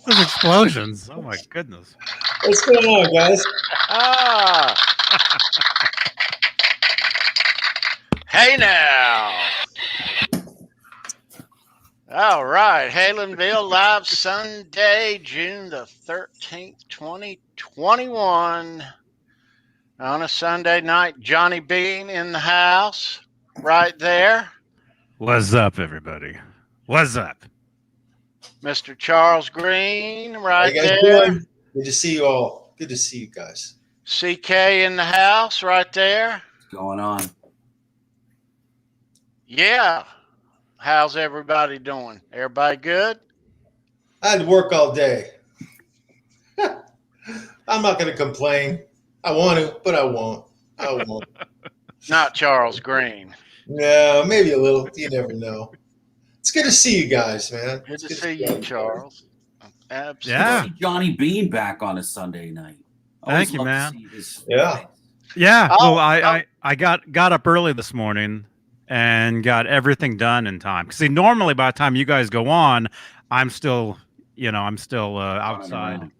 Those explosions. Oh my goodness. What's going on, guys? Hey now. All right. Halenville live Sunday, June the 13th, 2021. On a Sunday night, Johnny Beane in the house right there. What's up, everybody? What's up? Mr. Charles Green right How you guys there. doing? Good to see you all. Good to see you guys. CK in the house right there. What's going on? Yeah. How's everybody doing? Everybody good? I had to work all day. I'm not going to complain. I want to, but I won't. I won't. Not Charles Green. No, maybe a little. You never know. It's good to see you guys, man. Good to see you, Charles. Absolutely. Yeah. See Johnny Beane back on a Sunday night. Thank you, man. Yeah. Yeah. Oh, Well, I got up early this morning and got everything done in time. See, normally by the time you guys go on, I'm still outside,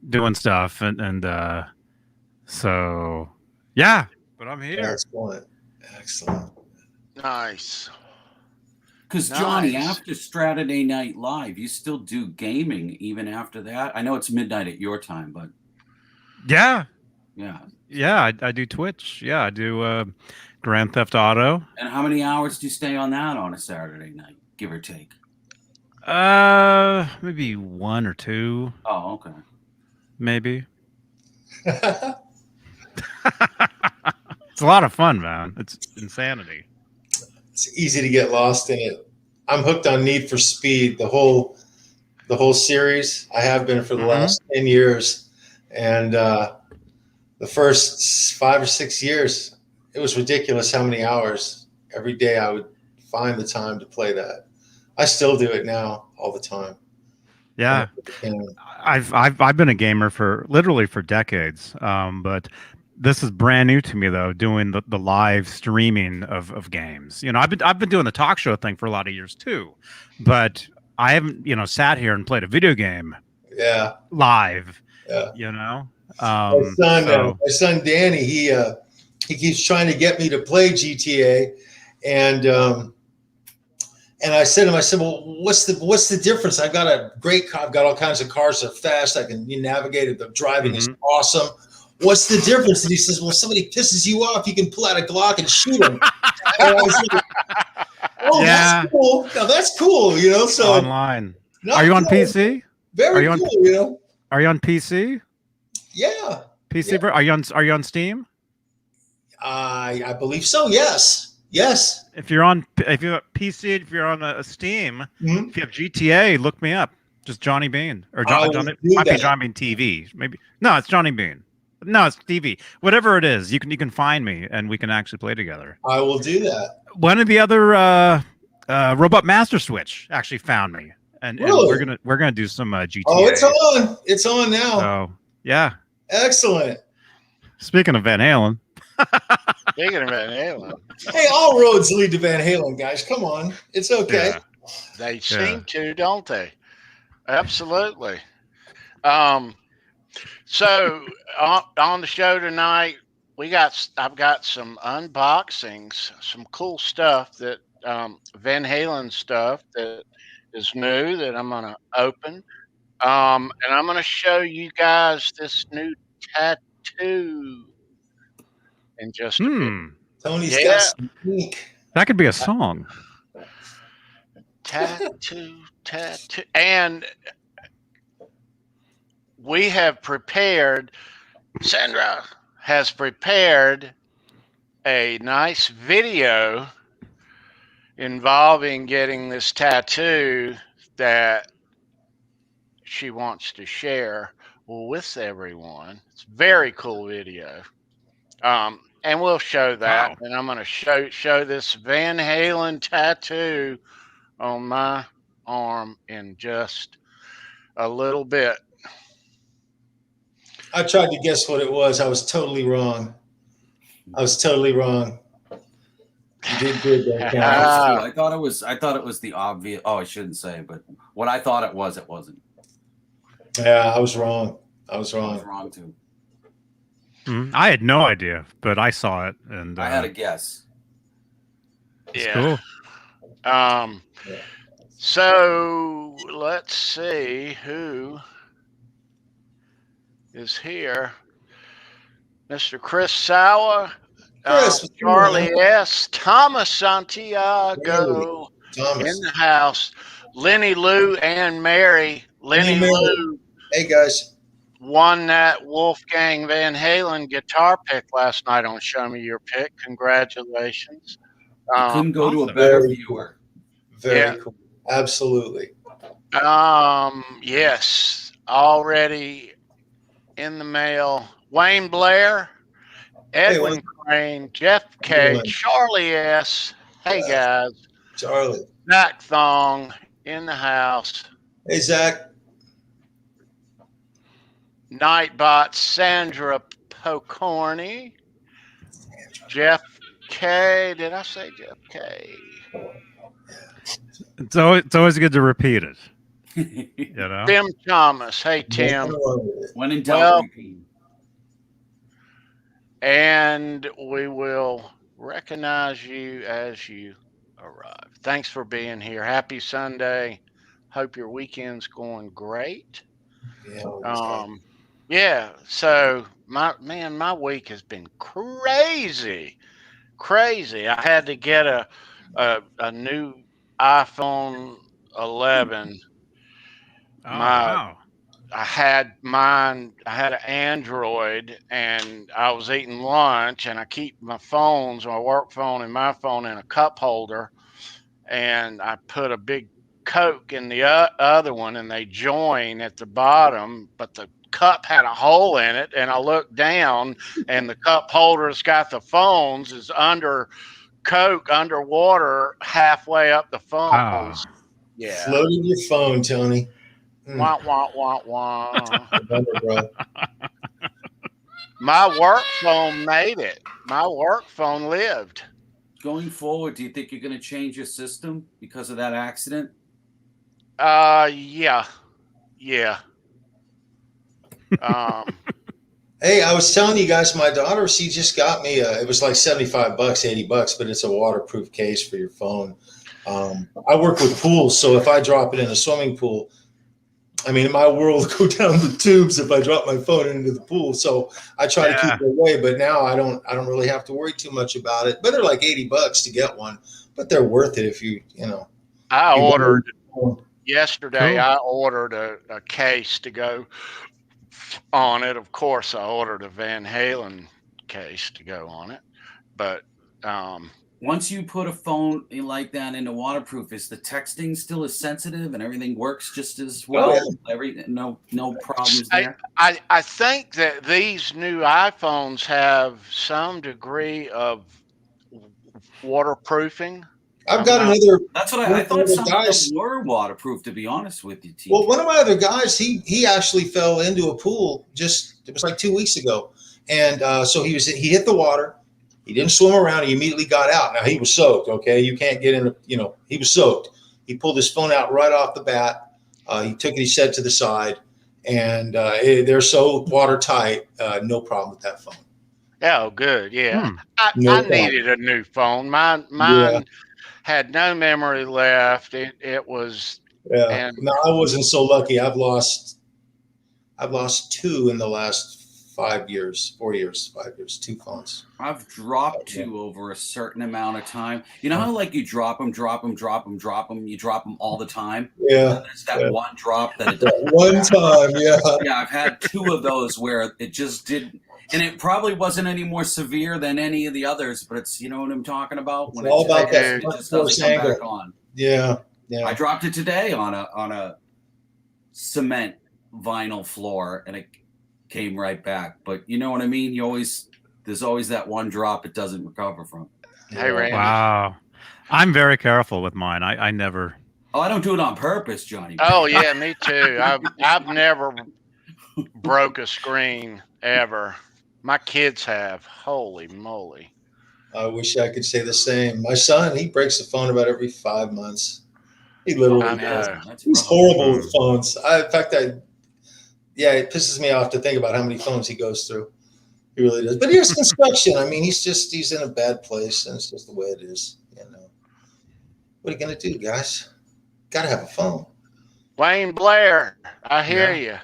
doing stuff and so yeah. But I'm here. Excellent. Excellent. Nice. Because Johnny, after Saturday Night Live, you still do gaming even after that. I know it's midnight at your time, but Yeah. yeah. I do Twitch. Yeah, I do Grand Theft Auto. And how many hours do you stay on that on a Saturday night, give or take? Maybe 1 or 2. Oh, okay. Maybe. It's a lot of fun, man. It's insanity. It's easy to get lost in it. I'm hooked on Need for Speed, the whole series. I have been for the last 10 years. And the first 5 or 6 years, it was ridiculous how many hours every day I would find the time to play that. I still do it now all the time. Yeah. I've been a gamer for decades. But this is brand new to me though, doing the live streaming of games. I've been doing the talk show thing for a lot of years too, but I haven't, sat here and played a video game live. Yeah. My son Danny, he keeps trying to get me to play GTA, and I said to him, well, what's the difference? I've got a great car. I've got all kinds of cars that are fast. I can navigate it. The driving is awesome. What's the difference? And he says, well, somebody pisses you off, you can pull out a Glock and shoot him. And I was like, oh, yeah. That's cool. Now that's cool, so online. Are you on PC? Very cool, Are you on PC? Yeah. PC. Yeah. Are you on Steam? I believe so. Yes. If you're on PC, if you're on a Steam, if you have GTA, look me up. Just Johnny Beane or Johnny Beane TV. Maybe no, it's Johnny Beane. No, it's TV. Whatever it is, you can find me and we can actually play together. I will do that. One of the other Robot Master Switch actually found me, and we're gonna do some GTA. Oh, it's on now. So yeah, excellent. Speaking of VanHalen. Hey, all roads lead to VanHalen, guys. Come on, it's okay. Yeah. They seem to, don't they? Absolutely. So on the show tonight, I've got some unboxings, some cool stuff that VanHalen stuff that is new that I'm gonna open, and I'm gonna show you guys this new tattoo in just a bit. Tony's got some ink. That could be a song. tattoo. And we have prepared, Sandra has prepared a nice video involving getting this tattoo that she wants to share with everyone. It's a very cool video. And we'll show that. Wow. And I'm going to show this Van Halen tattoo on my arm in just a little bit. I tried to guess what it was. I was totally wrong. You did good there, Ken. I thought it was the obvious. Oh, I shouldn't say, but what I thought it wasn't. Yeah, I was wrong. I was wrong too. I had no idea, but I saw it, and I had a guess. Yeah. Cool. So let's see who is here. Mr. Chris Sauer, Charlie S., Thomas Santiago in the house, Lenny Lou and Mary. Lenny Lou. Hey, guys. Won that Wolfgang Van Halen guitar pick last night on Show Me Your Pick. Congratulations. You couldn't go to a better viewer. Very cool. Absolutely. Yes. Already in the mail. Wayne Blair, Edwin Crane, Jeff K, Charlie S. Hey, guys. Charlie. Zach Thong in the house. Hey, Zach. Nightbot, Sandra Pocorni, Jeff K. Did I say Jeff K? It's always good to repeat it. You know? Tim Thomas. Hey, Tim. When in doubt, repeat. And we will recognize you as you arrive. Thanks for being here. Happy Sunday. Hope your weekend's going great. Yeah, so my week has been crazy. I had to get a new iPhone 11. Wow. I had an Android, and I was eating lunch, and I keep my work phone and my phone in a cup holder, and I put a big Coke in the other one, and they join at the bottom, but the cup had a hole in it, and I looked down, and the cup holder's got the phones is under Coke underwater halfway up the phone. Yeah, floated your phone, Tony. Wah, wah, wah, wah. My work phone made it. My work phone lived. Going forward, do you think you're going to change your system because of that accident? Yeah. Hey, I was telling you guys, my daughter, she just got me it was like $75, $80, but it's a waterproof case for your phone. I work with pools, so if I drop it in a swimming pool, I mean, my world go down the tubes if I drop my phone into the pool. So I try to keep it away, but now I don't really have to worry too much about it. But they're like $80 to get one, but they're worth it if you know. I ordered yesterday. Cool. I ordered a case to go on it. Of course, I ordered a Van Halen case to go on it, but once you put a phone like that into waterproof, is the texting still as sensitive and everything works just as well? No problems there. I think that these new iPhones have some degree of waterproofing. I've got another. That's what I thought. Some of them were waterproof, to be honest with you, T. Well, one of my other guys, he actually it into a pool it was like 2 weeks ago, and so he hit the water. He didn't swim around. He immediately got out. Now, he was soaked, okay? You can't get in, he was soaked. He pulled his phone out right off the bat. He took it, he set it to the side, and they're so watertight, no problem with that phone. Oh, good, yeah. I needed a new phone. Mine had no memory left. It was... Yeah, no, I wasn't so lucky. I've lost 2 in the last 5 years, 4 years, 5 years, 2 phones. I've dropped 2 over a certain amount of time. You know how like you drop them, you drop them all the time? Yeah. There's that one drop that it one time, yeah. Yeah, I've had 2 of those where it just didn't, and it probably wasn't any more severe than any of the others, but it's, you know what I'm talking about? It's all about that it just doesn't come back on. Yeah. I dropped it today on a cement vinyl floor, and it came right back. But you know what I mean? There's always that one drop it doesn't recover from. Hey, Randy. Wow. I'm very careful with mine. I never. Oh, I don't do it on purpose, Johnny. Oh yeah, me too. I've never broke a screen ever. My kids have. Holy moly. I wish I could say the same. My son, he breaks the phone about every 5 months. He literally does. He's horrible with phones. In fact, it pisses me off to think about how many phones he goes through. He really does. But here's construction. I mean, he's in a bad place, and it's just the way it is. You know, what are you gonna do, guys? Got to have a phone. Wayne Blair, I hear you.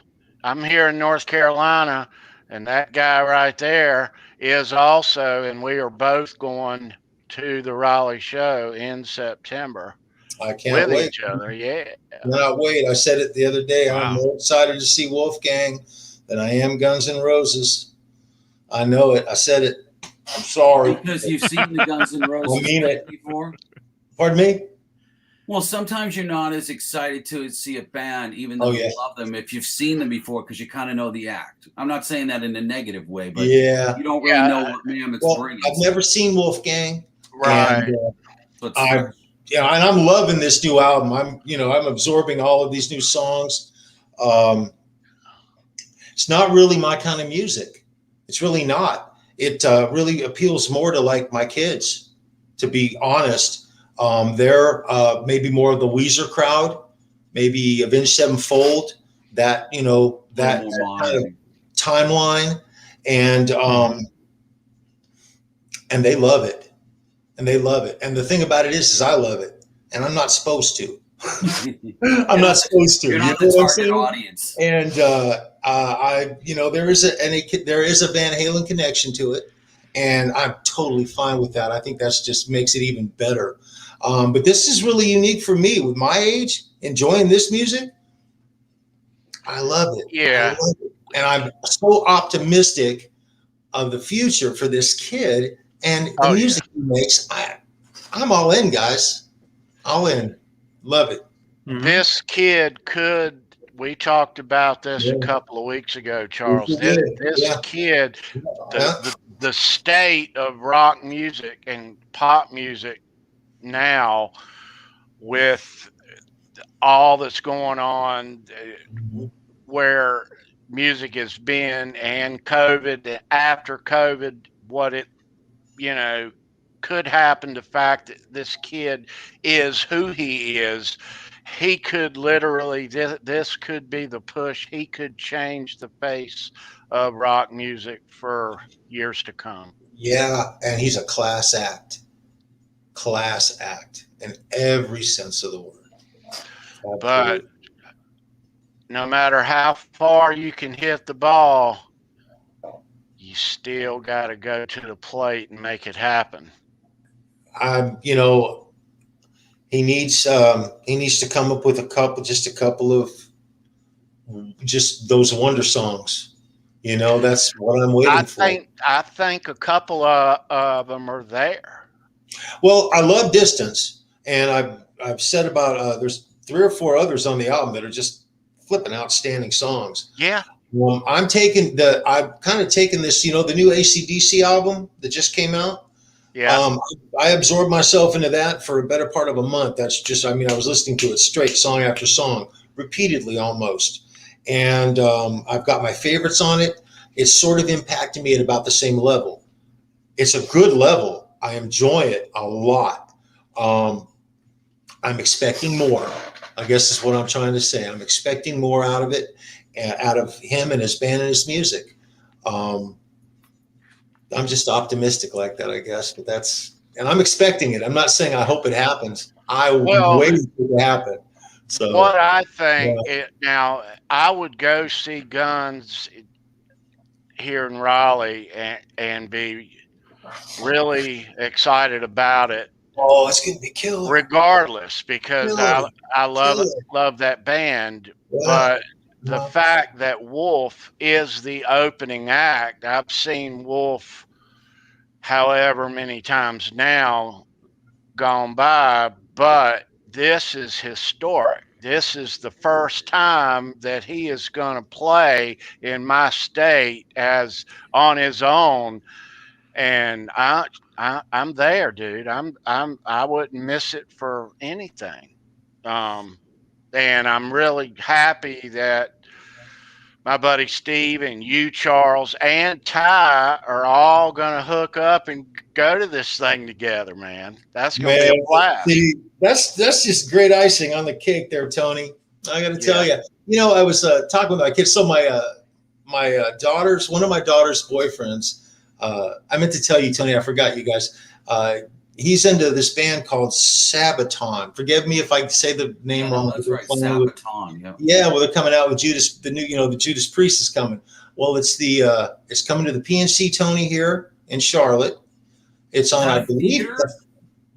I'm here in North Carolina, and that guy right there is also, and we are both going to the Raleigh show in September. I can't wait. Each other, yeah. Cannot wait. I said it the other day. Wow. I'm more excited to see Wolfgang than I am Guns N' Roses. I know it. I said it. I'm sorry. Because you've seen the Guns N' Roses before? Pardon me? Well, sometimes you're not as excited to see a band, even though you love them, if you've seen them before, because you kind of know the act. I'm not saying that in a negative way, but you don't really know what Mammoth's bringing. I've never seen Wolfgang. Right. And, and I'm loving this new album. I'm absorbing all of these new songs. It's not really my kind of music. It's really not. It really appeals more to like my kids, to be honest. They're maybe more of the Weezer crowd, maybe Avenged Sevenfold, that kind of timeline, and they love it. And they love it. And the thing about it is I love it. And I'm not supposed to. I'm not supposed to. You're not the target audience. And there is a Van Halen connection to it. And I'm totally fine with that. I think that's just makes it even better. But this is really unique for me with my age, enjoying this music. I love it. Yeah. I love it. And I'm so optimistic of the future for this kid. And the music he makes, I'm all in, guys. All in. Love it. Mm-hmm. This kid we talked about this a couple of weeks ago, Charles. This kid, the state of rock music and pop music now, with all that's going on, where music has been, and COVID, after COVID, what it could happen, the fact that this kid is who he is, he could literally, this could be the push. He could change the face of rock music for years to come. Yeah, and he's a class act in every sense of the word. Absolutely. But no matter how far you can hit the ball, you still got to go to the plate and make it happen. He needs to come up with a couple of those wonder songs. That's what I'm waiting for. I think a couple of them are there. Well, I love Distance, and I've said about there's 3 or 4 others on the album that are just flipping outstanding songs. Yeah. I've kind of taken this, the new AC/DC album that just came out. Yeah. I absorbed myself into that for a better part of a month. That's just, I was listening to it straight, song after song, repeatedly almost. And I've got my favorites on it. It's sort of impacting me at about the same level. It's a good level. I enjoy it a lot. I'm expecting more, I guess is what I'm trying to say. I'm expecting more out of it, out of him and his band and his music. I'm just optimistic like that, I guess. But and I'm expecting it. I'm not saying I hope it happens. I will wait for it to happen. So what I think now, I would go see Guns here in Raleigh and be really excited about it. Oh, it's gonna be killer. Regardless, because Killer. I love Killer. love that band, Yeah. but the Yeah. fact that Wolf is the opening act, I've seen Wolf however many times now gone by, but this is historic. This is the first time that he is going to play in my state as on his own, and I'm there, dude. I wouldn't miss it for anything. And I'm really happy that my buddy Steve and you, Charles, and Ty are all going to hook up and go to this thing together, man. That's going to be a blast. See, that's just great icing on the cake there, Tony. I got to tell you. You know, I was talking with my kids. So my daughter's, one of my daughter's boyfriends, I meant to tell you, Tony, I forgot you guys. He's into this band called Sabaton. Forgive me if I say the name wrong. That's right, Sabaton. Yeah. Yeah, well, they're coming out with Judas. The new, the Judas Priest is coming. Well, it's coming to the PNC, Tony, here in Charlotte. It's on, I believe.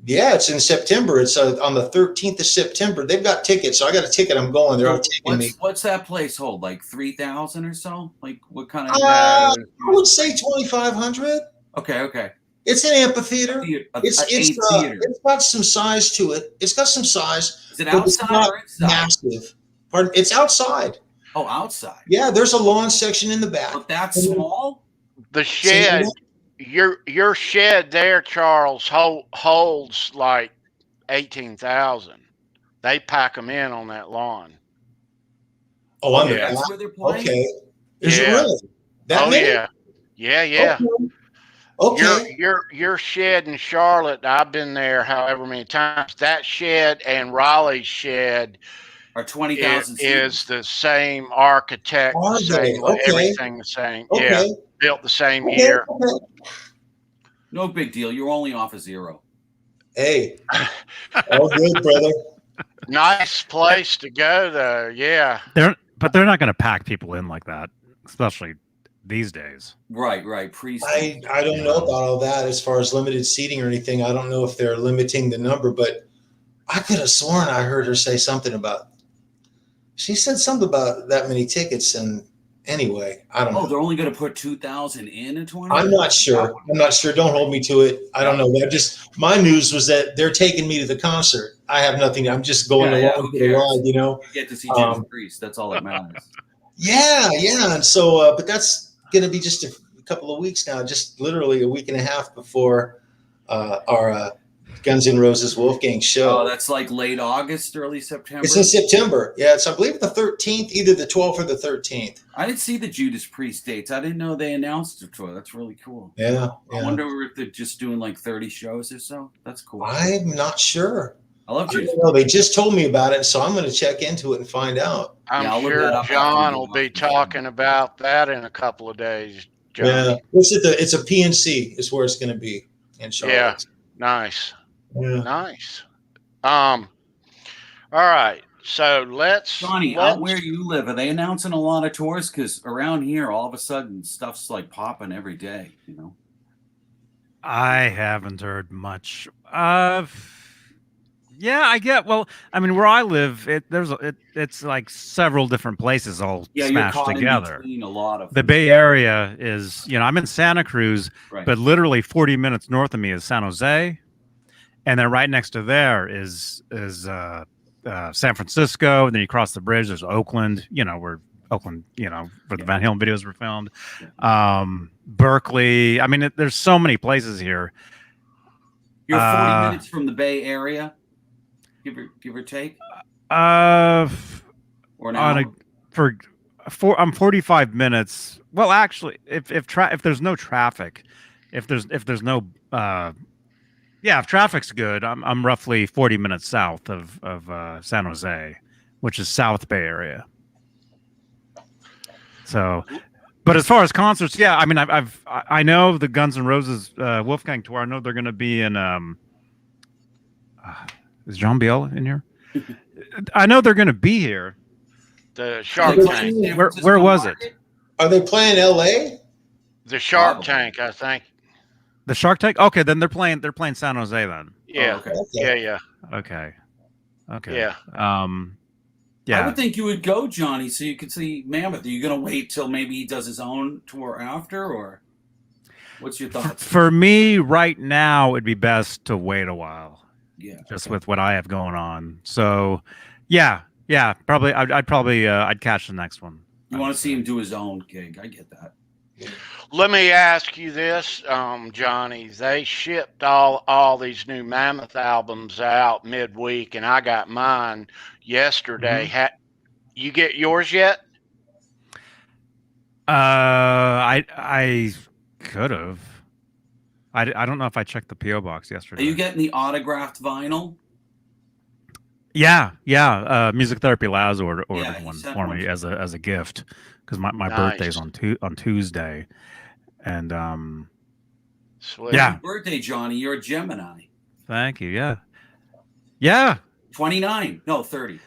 Yeah, it's in September. It's on the 13th of September. They've got tickets, so I got a ticket. I'm going. They're taking me. What's that place hold? Like 3,000 or so? Like what kind of? I would say 2,500. Okay. It's an amphitheater. It's got some size to it. It's got some size. Is it outside or inside? Massive. Pardon? It's outside. Oh, outside. Yeah, there's a lawn section in the back. But that's small. The shed, your shed there, Charles, holds like 18,000. They pack them in on that lawn. Oh, on that's where they're playing. Okay. Is it really? That many? Yeah. Okay. Your shed in Charlotte, I've been there however many times. That shed and Raleigh's shed are 20,000. Is the same architect, everything the same. Okay. Yeah, built the same year. Okay. No big deal. You're only off a zero. Hey, all good, brother. Nice place to go, though. Yeah. But they're not going to pack people in like that, especially these days. Right. I don't know about all that as far as limited seating or anything. I don't know if they're limiting the number, but I could have sworn I heard her say something about. She said something about that many tickets, and anyway, I don't know. Oh, they're only going to put 2,000 in a 20. I'm not sure. Don't hold me to it. I don't know. My news was that they're taking me to the concert. I have nothing. I'm just going along for the ride. You get to see Judas Priest. That's all that matters. Yeah. And so, but that's going to be just a couple of weeks now, just literally a week and a half before our Guns N' Roses Wolfgang show. Oh, that's like late August, early September. It's in September. Yeah, it's I believe the 13th, either the 12th or the 13th. I didn't see the Judas Priest dates. I didn't know they announced it tour. That's really cool. Yeah. I wonder if they're just doing like 30 shows or so. That's cool. I'm not sure. I love Judas. They just told me about it, so I'm going to check into it and find out. I'm sure John will be talking about that in a couple of days. John. Yeah, it's a PNC is where it's going to be in Charlotte. Yeah, nice. Yeah. Nice. All right. So Johnny, out where you live, are they announcing a lot of tours? Because around here, all of a sudden, stuff's like popping every day. I haven't heard much. Yeah, I get. Well, I mean, where I live, it's like several different places all smashed together. A lot of the Bay Area is, I'm in Santa Cruz, right. But literally 40 minutes north of me is San Jose, and then right next to there is San Francisco. And then you cross the bridge, there's Oakland. Where Oakland, where the Van Halen videos were filmed. Berkeley. I mean, there's so many places here. You're 40 minutes from the Bay Area. Give or take. Or now I'm 45 minutes. Well, actually, if there's no traffic, if traffic's good, I'm roughly 40 minutes south of San Jose, which is South Bay Area. So, but as far as concerts, yeah, I mean, I know the Guns N' Roses Wolfgang tour. I know they're going to be in. Is John Biel in here? I know they're going to be here. The Shark Tank. Where was it? Are they playing L.A.? The Shark Probably. Tank, I think. The Shark Tank. Okay, then they're playing San Jose then. Yeah. Oh, okay. Yeah. Okay. Yeah. Yeah. I would think you would go, Johnny, so you could see Mammoth. Are you going to wait till maybe he does his own tour after, or what's your thoughts? For me, right now, it'd be best to wait a while. Yeah. Just with what I have going on. So, yeah, probably. I'd catch the next one. You want to see him do his own gig. I get that. Let me ask you this, Johnny. They shipped all these new Mammoth albums out midweek, and I got mine yesterday. You get yours yet? I could have. I don't know if I checked the PO box yesterday. Are you getting the autographed vinyl? Yeah. Music Therapy Labs ordered Yeah, one sent for one me for as a gift because my Nice. birthday's on Tuesday, and Sweet. yeah. Happy birthday, Johnny. You're a Gemini. Thank you. Yeah. 29. No, 30.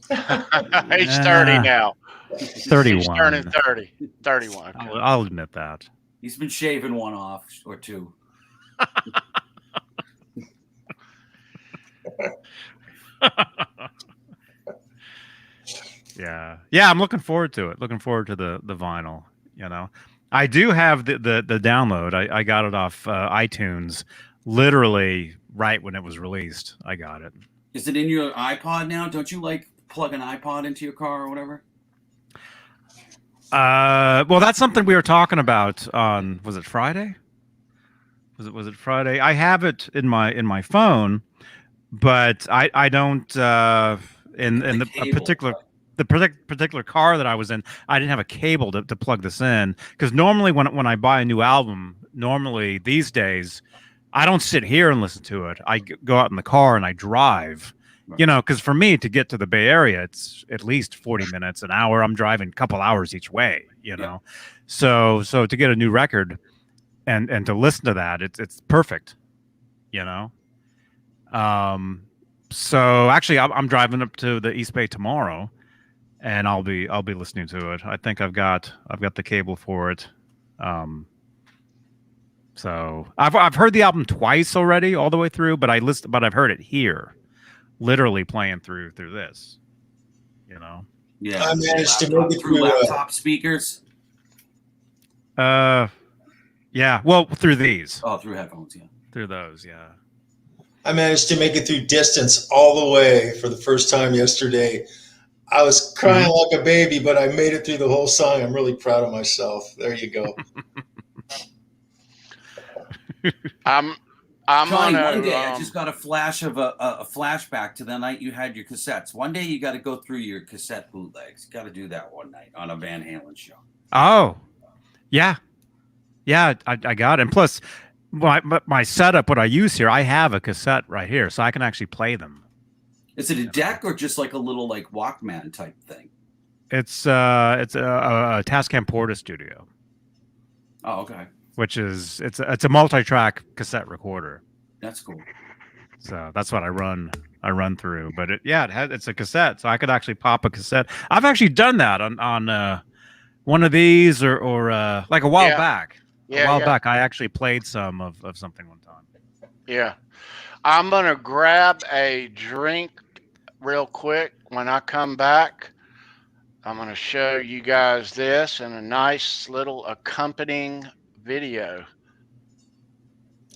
He's 30 now. 31. He's turning 30. 31. Okay. I'll admit that. He's been shaving one off or two. Yeah, I'm looking forward to it. Looking forward to the vinyl. I do have the download. I got it off iTunes literally right when it was released. I got it. Is it in your iPod now? Don't you like plug an iPod into your car or whatever? Well, that's something we were talking about on, was it Friday? Was it Friday? I have it in my phone, but I don't in the particular car that I was in, I didn't have a cable to plug this in, because normally when I buy a new album, normally these days I don't sit here and listen to it. I go out in the car and I drive. Right. Because for me to get to the Bay Area, it's at least 40 minutes, an hour. I'm driving a couple hours each way, So to get a new record and to listen to that, it's perfect, So actually, I'm driving up to the East Bay tomorrow, and I'll be listening to it. I think I've got the cable for it. So I've heard the album twice already, all the way through, but I've heard it here, literally playing through this. Yeah. I managed to make it through through laptop speakers. Yeah. Well, through these. Oh, through headphones. Yeah. Through those. Yeah. I managed to make it through Distance all the way for the first time yesterday. I was crying like a baby, but I made it through the whole song. I'm really proud of myself. There you go. I'm Johnny, on one day I just got a flash of a flashback to the night you had your cassettes. One day you got to go through your cassette bootlegs. You got to do that one night on a VanHalen show. Oh, yeah. I got it. And plus, my setup, what I use here, I have a cassette right here, so I can actually play them. Is it a deck or just like a little like Walkman type thing? It's a Tascam Porta Studio. Oh, okay. Which is it's a multi-track cassette recorder. That's cool. So that's what I run through. But it's a cassette, so I could actually pop a cassette. I've actually done that on one of these or like a while back. A while back, I actually played some of something one time. Yeah. I'm gonna grab a drink real quick. When I come back, I'm gonna show you guys this and a nice little accompanying video.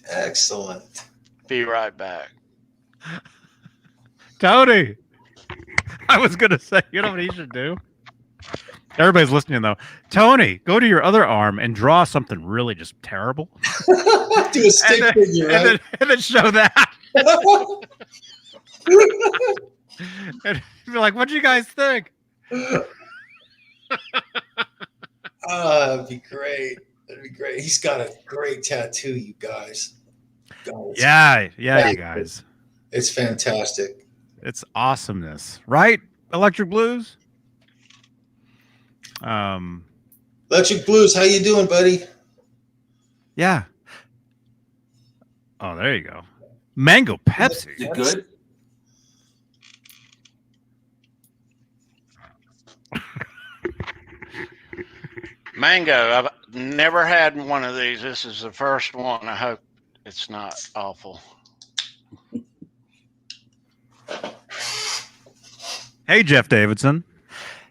Excellent. Be right back. Tony, I was gonna say, you know what he should do? Everybody's listening though. Tony, go to your other arm and draw something really just terrible. Do a stick figure, right? And then show that. And be like, what do you guys think? That'd be great. That'd be great. He's got a great tattoo, you guys. Yeah, you guys. It's fantastic. It's awesomeness, right? Electric Blues. Electric Blues, how you doing, buddy? Yeah. Oh, there you go. Mango Pepsi. Is it good? Mango. never had one of these. This is the first one. I hope it's not awful. Hey, Jeff Davidson.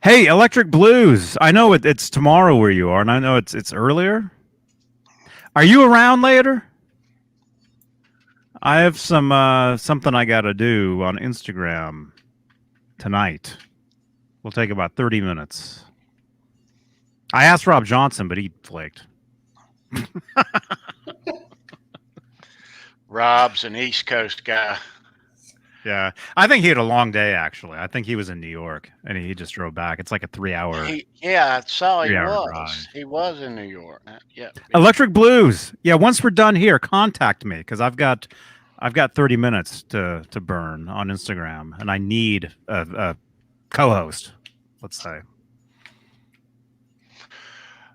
Hey, Electric Blues. I know it's tomorrow where you are, and I know it's earlier. Are you around later? I have something I got to do on Instagram tonight. We'll take about 30 minutes. I asked Rob Johnson, but he flaked. Rob's an East Coast guy. Yeah, I think he had a long day, actually. I think he was in New York, and he just drove back. It's like a 3-hour. Yeah, I saw he 3-hour was. drive. He was in New York. Yeah. Electric Blues. Yeah, once we're done here, contact me because I've got 30 minutes to burn on Instagram, and I need a co-host. Let's say.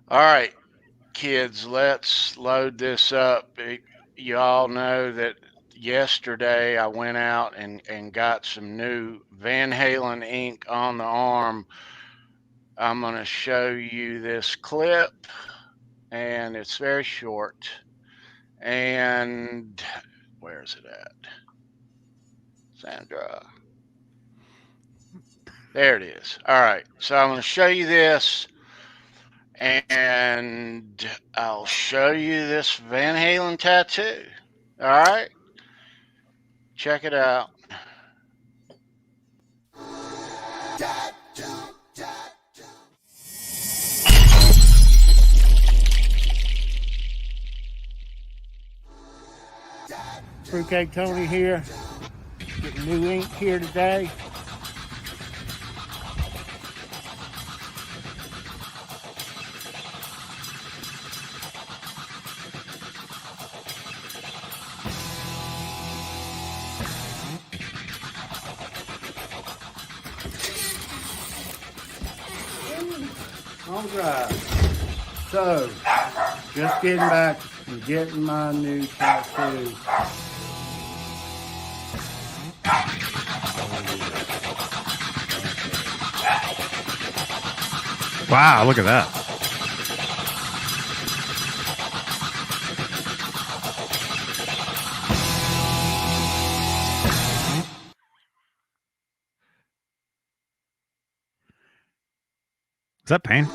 All right, kids, let's load this up. You all know that yesterday I went out and got some new VanHalen ink on the arm. I'm going to show you this clip, and it's very short. And where's it at? Sandra. There it is. All right, so I'm going to show you this. And I'll show you this VanHalen tattoo. All right. Check it out. Fruitcake Tony here. Getting new ink here today. All right. So, just getting back and getting my new tattoo. Wow, look at that. Is that pain?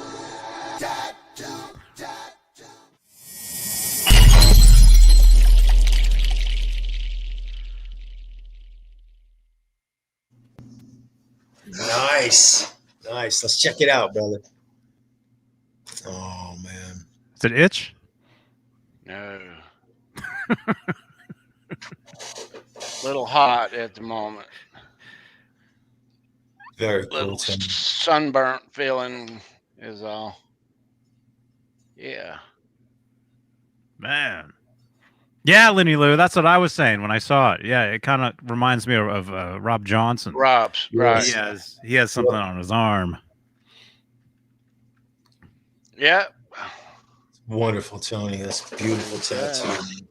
Nice. Let's check it out, brother. Oh, man. Does it itch? No. Little hot at the moment. Very cool. Little sunburnt feeling is all. Yeah. Man. Yeah, Lenny Lou, that's what I was saying when I saw it. Yeah, it kind of reminds me of Rob Johnson. Rob's, right. He has something on his arm. Yeah. Wonderful, Tony. That's a beautiful tattoo.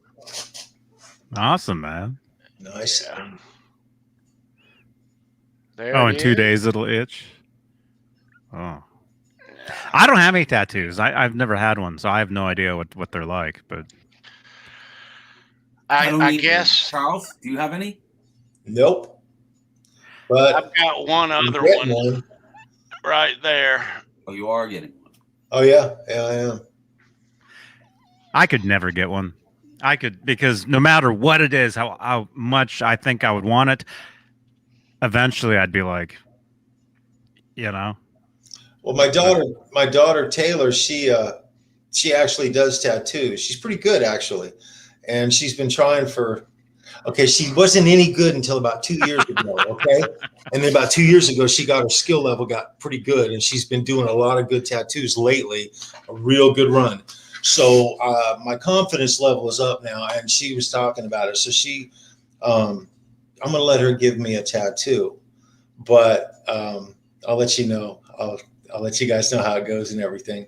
Awesome, man. Nice. Yeah. In 2 days it'll itch. Oh. I don't have any tattoos. I've never had one, so I have no idea what they're like. But I guess. Charles, do you have any? Nope. But I've got one other one right there. Oh, you are getting one. Oh yeah, I am. I could never get one. I could, because no matter what it is, how much I think I would want it, eventually I'd be like, Well, my daughter Taylor, she actually does tattoos. She's pretty good actually, and she's been trying for. Okay, she wasn't any good until about 2 years ago. Okay, and then about 2 years ago, she got her skill level got pretty good, and she's been doing a lot of good tattoos lately. A real good run. So my confidence level is up now, and she was talking about it. So I'm gonna let her give me a tattoo, but I'll let you know. I'll let you guys know how it goes and everything.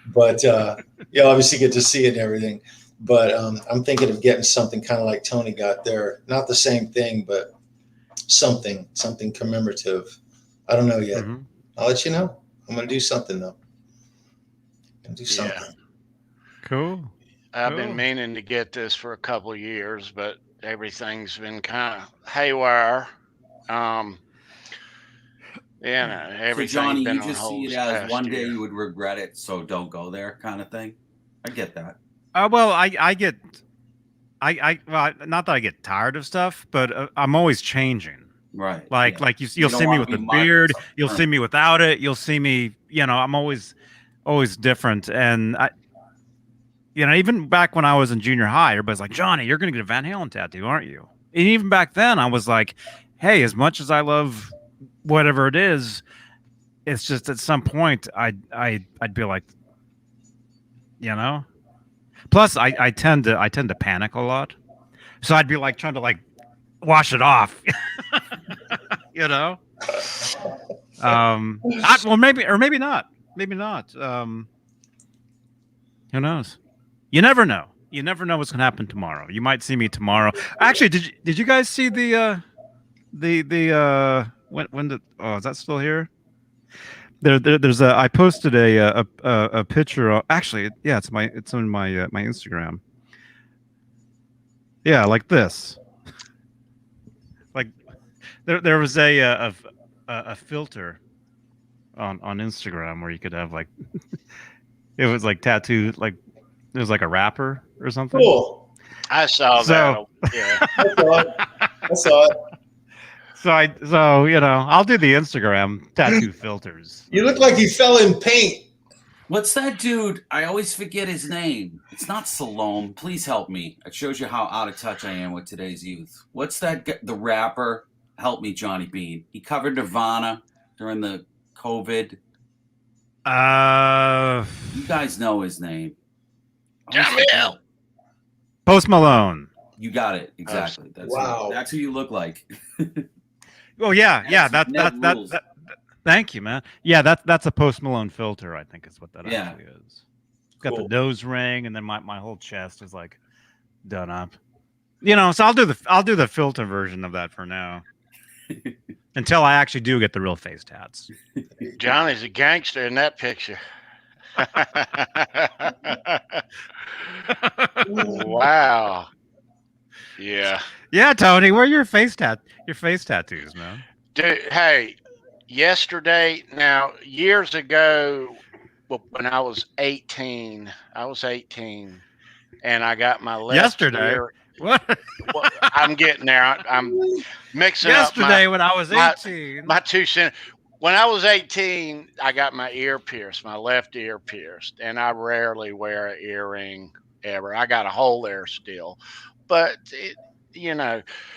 But you obviously get to see it and everything. But I'm thinking of getting something kind of like Tony got there. Not the same thing, but something commemorative. I don't know yet. Mm-hmm. I'll let you know. I'm gonna do something though. Do something. Cool. I've been Cool. meaning to get this for a couple of years, but everything's been kind of haywire. So Everything's Johnny, been you on just see hold it this as past one day year. you would regret it, so don't go there, kind of thing. I get that. Well, well, not that I get tired of stuff, but I'm always changing. Right. Like, yeah. like you'll don't see me wanna with be a marked beard, as something you'll see permanent. me without it, you'll see me, I'm always different. And even back when I was in junior high, everybody's like, Johnny, you're gonna get a Van Halen tattoo, aren't you? And even back then, I was like, hey, as much as I love whatever it is, it's just at some point I'd be like, Plus, I tend to panic a lot, so I'd be like trying to like wash it off, well, maybe not. Who knows? You never know. You never know what's gonna happen tomorrow. You might see me tomorrow. Actually, did you guys see the when did is that still here? There's I posted a picture. Actually, yeah, it's on my my Instagram. Yeah, like this. Like there was a filter on Instagram where you could have like it was like tattooed, like it was like a rapper or something. Cool. I saw So- that. Yeah. I saw it. So I'll do the Instagram tattoo filters. You look like you fell in paint. What's that dude? I always forget his name. It's not Salome. Please help me. It shows you how out of touch I am with today's youth. What's that? The rapper? Help me, Johnny Beane. He covered Nirvana during the COVID. You guys know his name. Jamil. Post Malone. You got it exactly. Wow. That's who you look like. Oh yeah, That's Ned rules. that. Thank you, man. Yeah, that's a Post Malone filter, I think is what that Yeah. actually is. Got Cool. the nose ring, and then my whole chest is like done up. So I'll do the filter version of that for now. Until I actually do get the real face tats. Johnny's a gangster in that picture. Wow. Yeah. Yeah, Tony, where are your face tattoos, man? Dude, hey, yesterday, now, years ago, when I was 18, and I got my left Yesterday? ear. What? Well, I'm getting there. I'm mixing Yesterday up when I was 18. my 2 cents. When I was 18, I got my ear pierced, my left ear pierced, and I rarely wear an earring ever. I got a hole there still. But,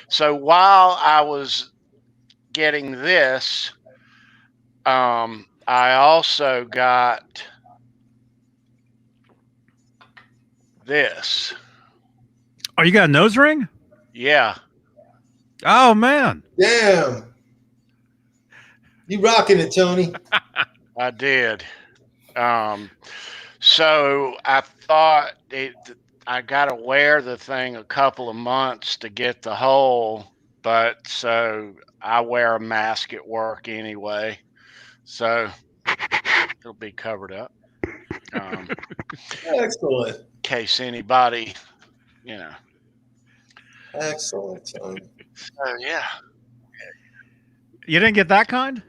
so while I was getting this, I also got this. Oh, you got a nose ring? Yeah. Oh man. Damn. You rocking it, Tony. I did. So I thought I got to wear the thing a couple of months to get the hole, but so I wear a mask at work anyway, so it'll be covered up. Excellent. In case anybody, Excellent, Tony. So yeah. You didn't get that kind?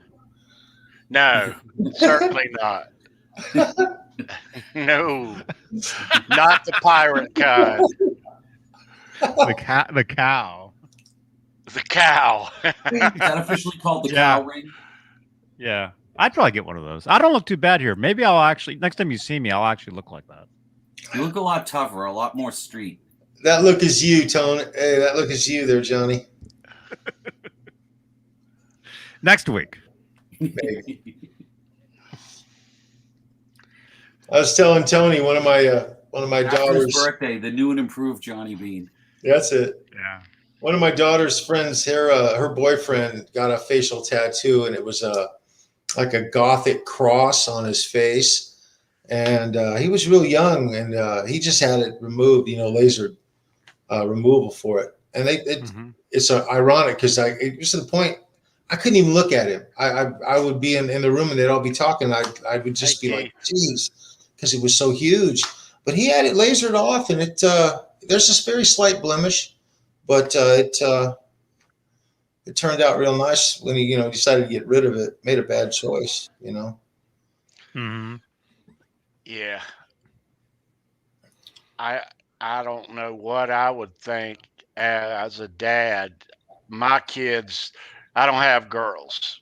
No, certainly not. No, not the pirate kind. The cow. The cow. Is that officially called the Yeah. cow ring? Yeah. I'd probably get one of those. I don't look too bad here. Maybe I'll actually, next time you see me, I'll actually look like that. You look a lot tougher, a lot more street. That look is you, Tony. Hey, that look is you there, Johnny. Next week. Maybe. I was telling Tony one of my After his daughters. birthday, the new and improved Johnny Beane. That's it. Yeah. One of my daughter's friends, her boyfriend got a facial tattoo, and it was like a Gothic cross on his face. And he was real young, and he just had it removed, laser removal for it. And it's ironic because it was to the point I couldn't even look at him. I would be in the room and they'd all be talking. I would just be like, geez, because it was so huge. but he had it lasered off, and there's this very slight blemish, but it turned out real nice when he decided to get rid of it. Made a bad choice. Mm-hmm. Yeah. I don't know what I would think as a dad. My kids, I don't have girls.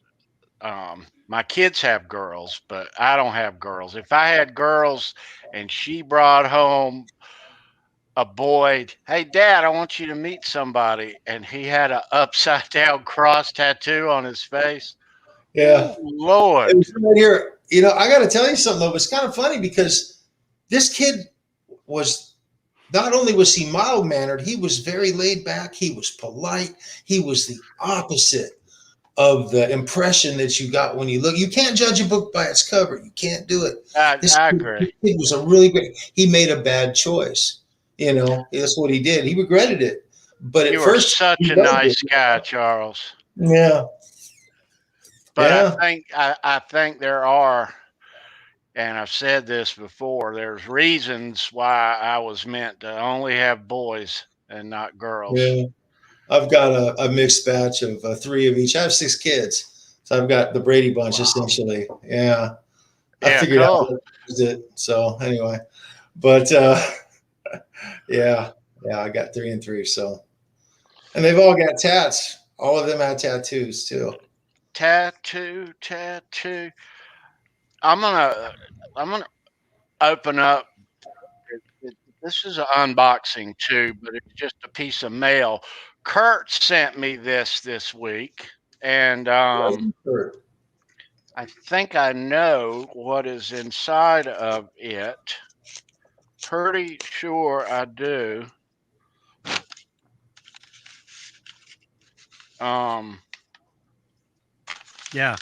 My kids have girls, but I don't have girls. If I had girls and she brought home a boy, hey dad, I want you to meet somebody, and he had an upside down cross tattoo on his face. Yeah. Ooh, Lord. It was right here. I got to tell you something though. It's kind of funny because this kid was, not only was he mild mannered, he was very laid back. He was polite. He was the opposite of the impression that you got when you look. You can't judge a book by its cover. You can't do it. I This agree. kid was a really great. He made a bad choice. That's what he did. He regretted it. But You at are first, such he a loved nice it. guy, Charles. Yeah. But Yeah. I think there are, and I've said this before, there's reasons why I was meant to only have boys and not girls. Yeah. I've got a mixed batch of 3 of each. I have 6 kids, so I've got the Brady Bunch essentially. Yeah. I figured out how to use it. So anyway, but yeah, I got 3 and 3. So, and they've all got tats. All of them had tattoos too. Tattoo. I'm gonna open up. This is an unboxing too, but it's just a piece of mail. Kurt sent me this week, and I think I know what is inside of it. Pretty sure I do. Yeah,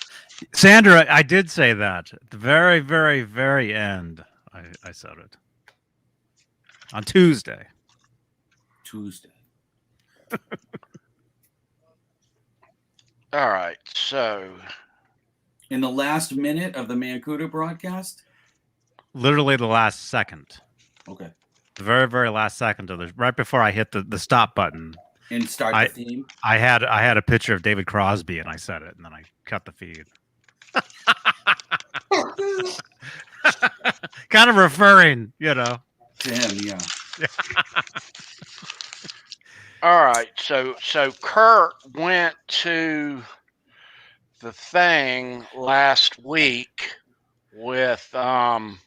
Sandra, I did say that at the very, very, very end. I said it on Tuesday. All right, so in the last minute of the Mancuda broadcast, literally the last second. Okay. The very, very last second of the right before I hit the stop button and start the theme. I had a picture of David Crosby and I said it, and then I cut the feed. Kind of referring, to him, yeah. All right, so Kurt went to the thing last week with Tom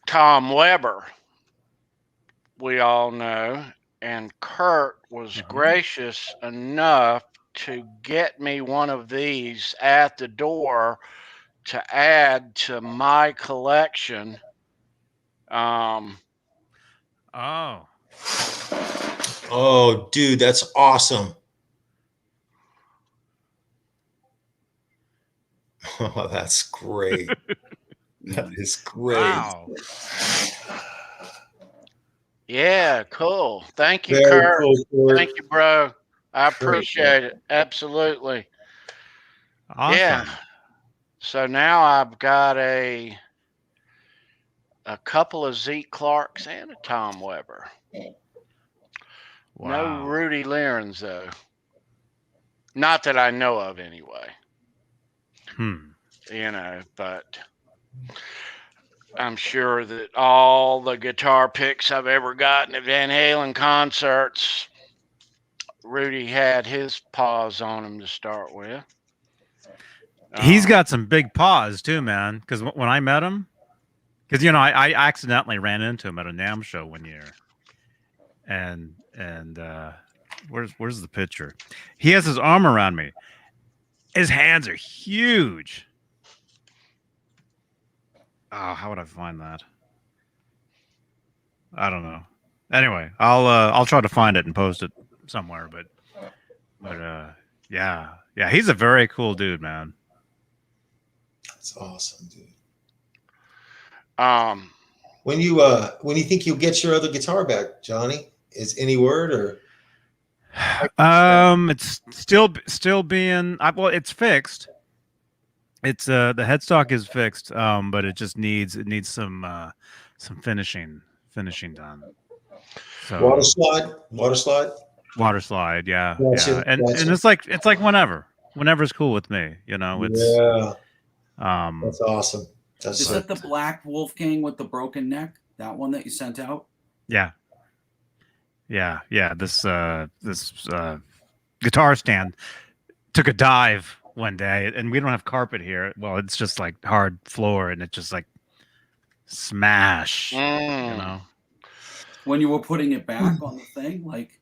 Weber, we all know, and Kurt was gracious enough to get me one of these at the door to add to my collection. Oh, dude, that's awesome. Oh, that's great. That is great. Wow. Yeah, cool. Thank you, Very Kurt. cool, Thank you, bro. I appreciate it. Absolutely. Awesome. Yeah. So now I've got a couple of Zeke Clarks and a Tom Weber. Wow. No Rudy Learns, though. Not that I know of, anyway. But I'm sure that all the guitar picks I've ever gotten at Van Halen concerts, Rudy had his paws on him to start with. He's got some big paws too, man. Because when I met him, because I accidentally ran into him at a NAMM show one year, and where's the picture? He has his arm around me. His hands are huge. Oh, how would I find that? I don't know. Anyway, I'll try to find it and post it somewhere. But yeah, he's a very cool dude, man. That's awesome, dude. When you think you'll get your other guitar back, Johnny? Is any word or? It's still being it's fixed. It's the headstock is fixed, but it just needs some finishing done. So Water slide. water slide, yeah, Gotcha, and gotcha. it's like whenever's cool with me. You know, it's Yeah, um that's awesome. That's Is that the black Wolfgang with the broken neck? That one that you sent out? yeah. This guitar stand took a dive one day, and we don't have carpet here. Well, it's just like hard floor, and it just like smash. You know, When you were putting it back on the thing, like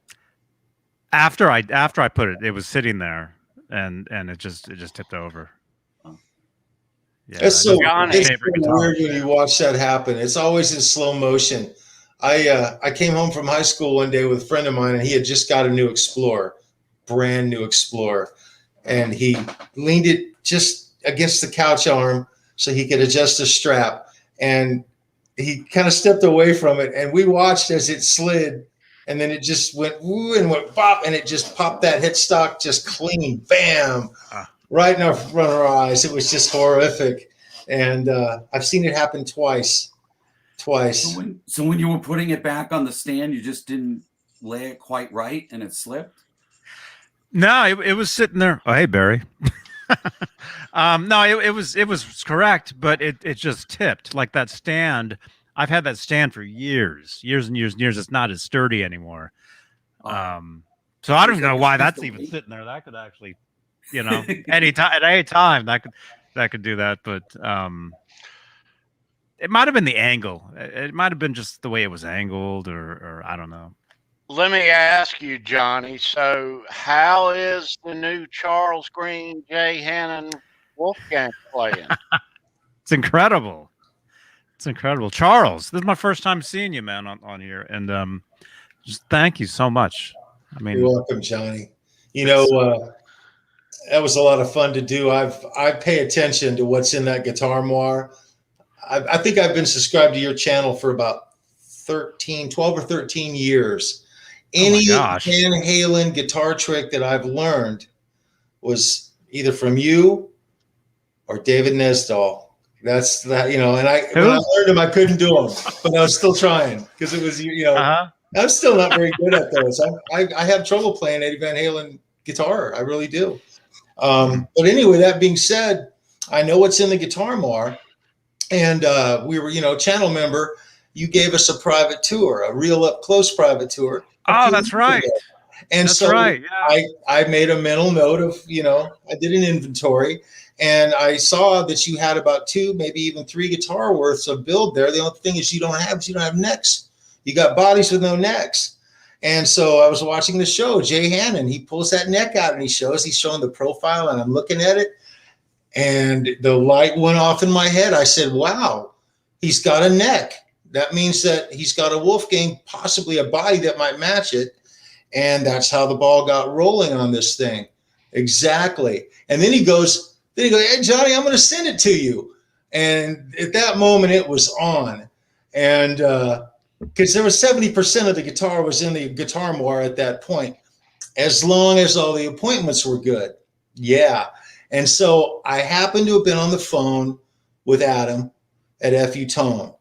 after I put it, it was sitting there, and it just tipped over. Yeah, it's so Johnny. weird when you watch that happen. It's always in slow motion. I came home from high school one day with a friend of mine, and he had just got a new Explorer, brand new Explorer, and he leaned it just against the couch arm so he could adjust the strap, and he kind of stepped away from it, and we watched as it slid, and then it just went woo and went pop, and it just popped that headstock just clean, bam, right in front of our eyes. It was just horrific, and I've seen it happen twice. So when you were putting it back on the stand, you just didn't lay it quite right and it slipped? No, it was sitting there. Oh, hey, Barry. No, it was correct, but it just tipped like that stand. I've had that stand for years and years and years. It's not as sturdy anymore. So I don't even know why that's even sitting there. That could actually, you know, at any time that could do that. But it might have been the angle. It might have been just the way it was angled, or I don't know. Let me ask you, Johnny. So, how is the new Charles Green J. Hannon Wolfgang playing? It's incredible. It's incredible. Charles, this is my first time seeing you, man, on here, and just thank you so much. I mean, you're welcome, Johnny. You know, that was a lot of fun to do. I pay attention to what's in that guitar moire. I think I've been subscribed to your channel for about 12 or 13 years. Any Van Halen guitar trick that I've learned was either from you or David Nesdahl. That's that, you know, and when I learned them, I couldn't do them, but I was still trying because it was, you know, I'm still not very good at those. I have trouble playing Eddie Van Halen guitar. I really do. But anyway, that being said, I know what's in the guitar moire. And we were, you know, channel member. You gave us a private tour, a real up close private tour. Oh, that's right. And that's so right. Yeah. I made a mental note of, you know, I did an inventory, and I saw that you had about 2, maybe even 3 guitar worths of build there. The only thing is you don't have necks. You got bodies with no necks. And so I was watching the show. Jay Hannon, he pulls that neck out and he's showing the profile, and I'm looking at it. And the light went off in my head. I said, wow, he's got a neck. That means that he's got a Wolfgang, possibly a body that might match it. And that's how the ball got rolling on this thing. Exactly. And then he goes, hey, Johnny, I'm going to send it to you. And at that moment, it was on. And because there was 70% of the guitar was in the guitar moire at that point, as long as all the appointments were good. Yeah. And so I happened to have been on the phone with Adam at FU Tone.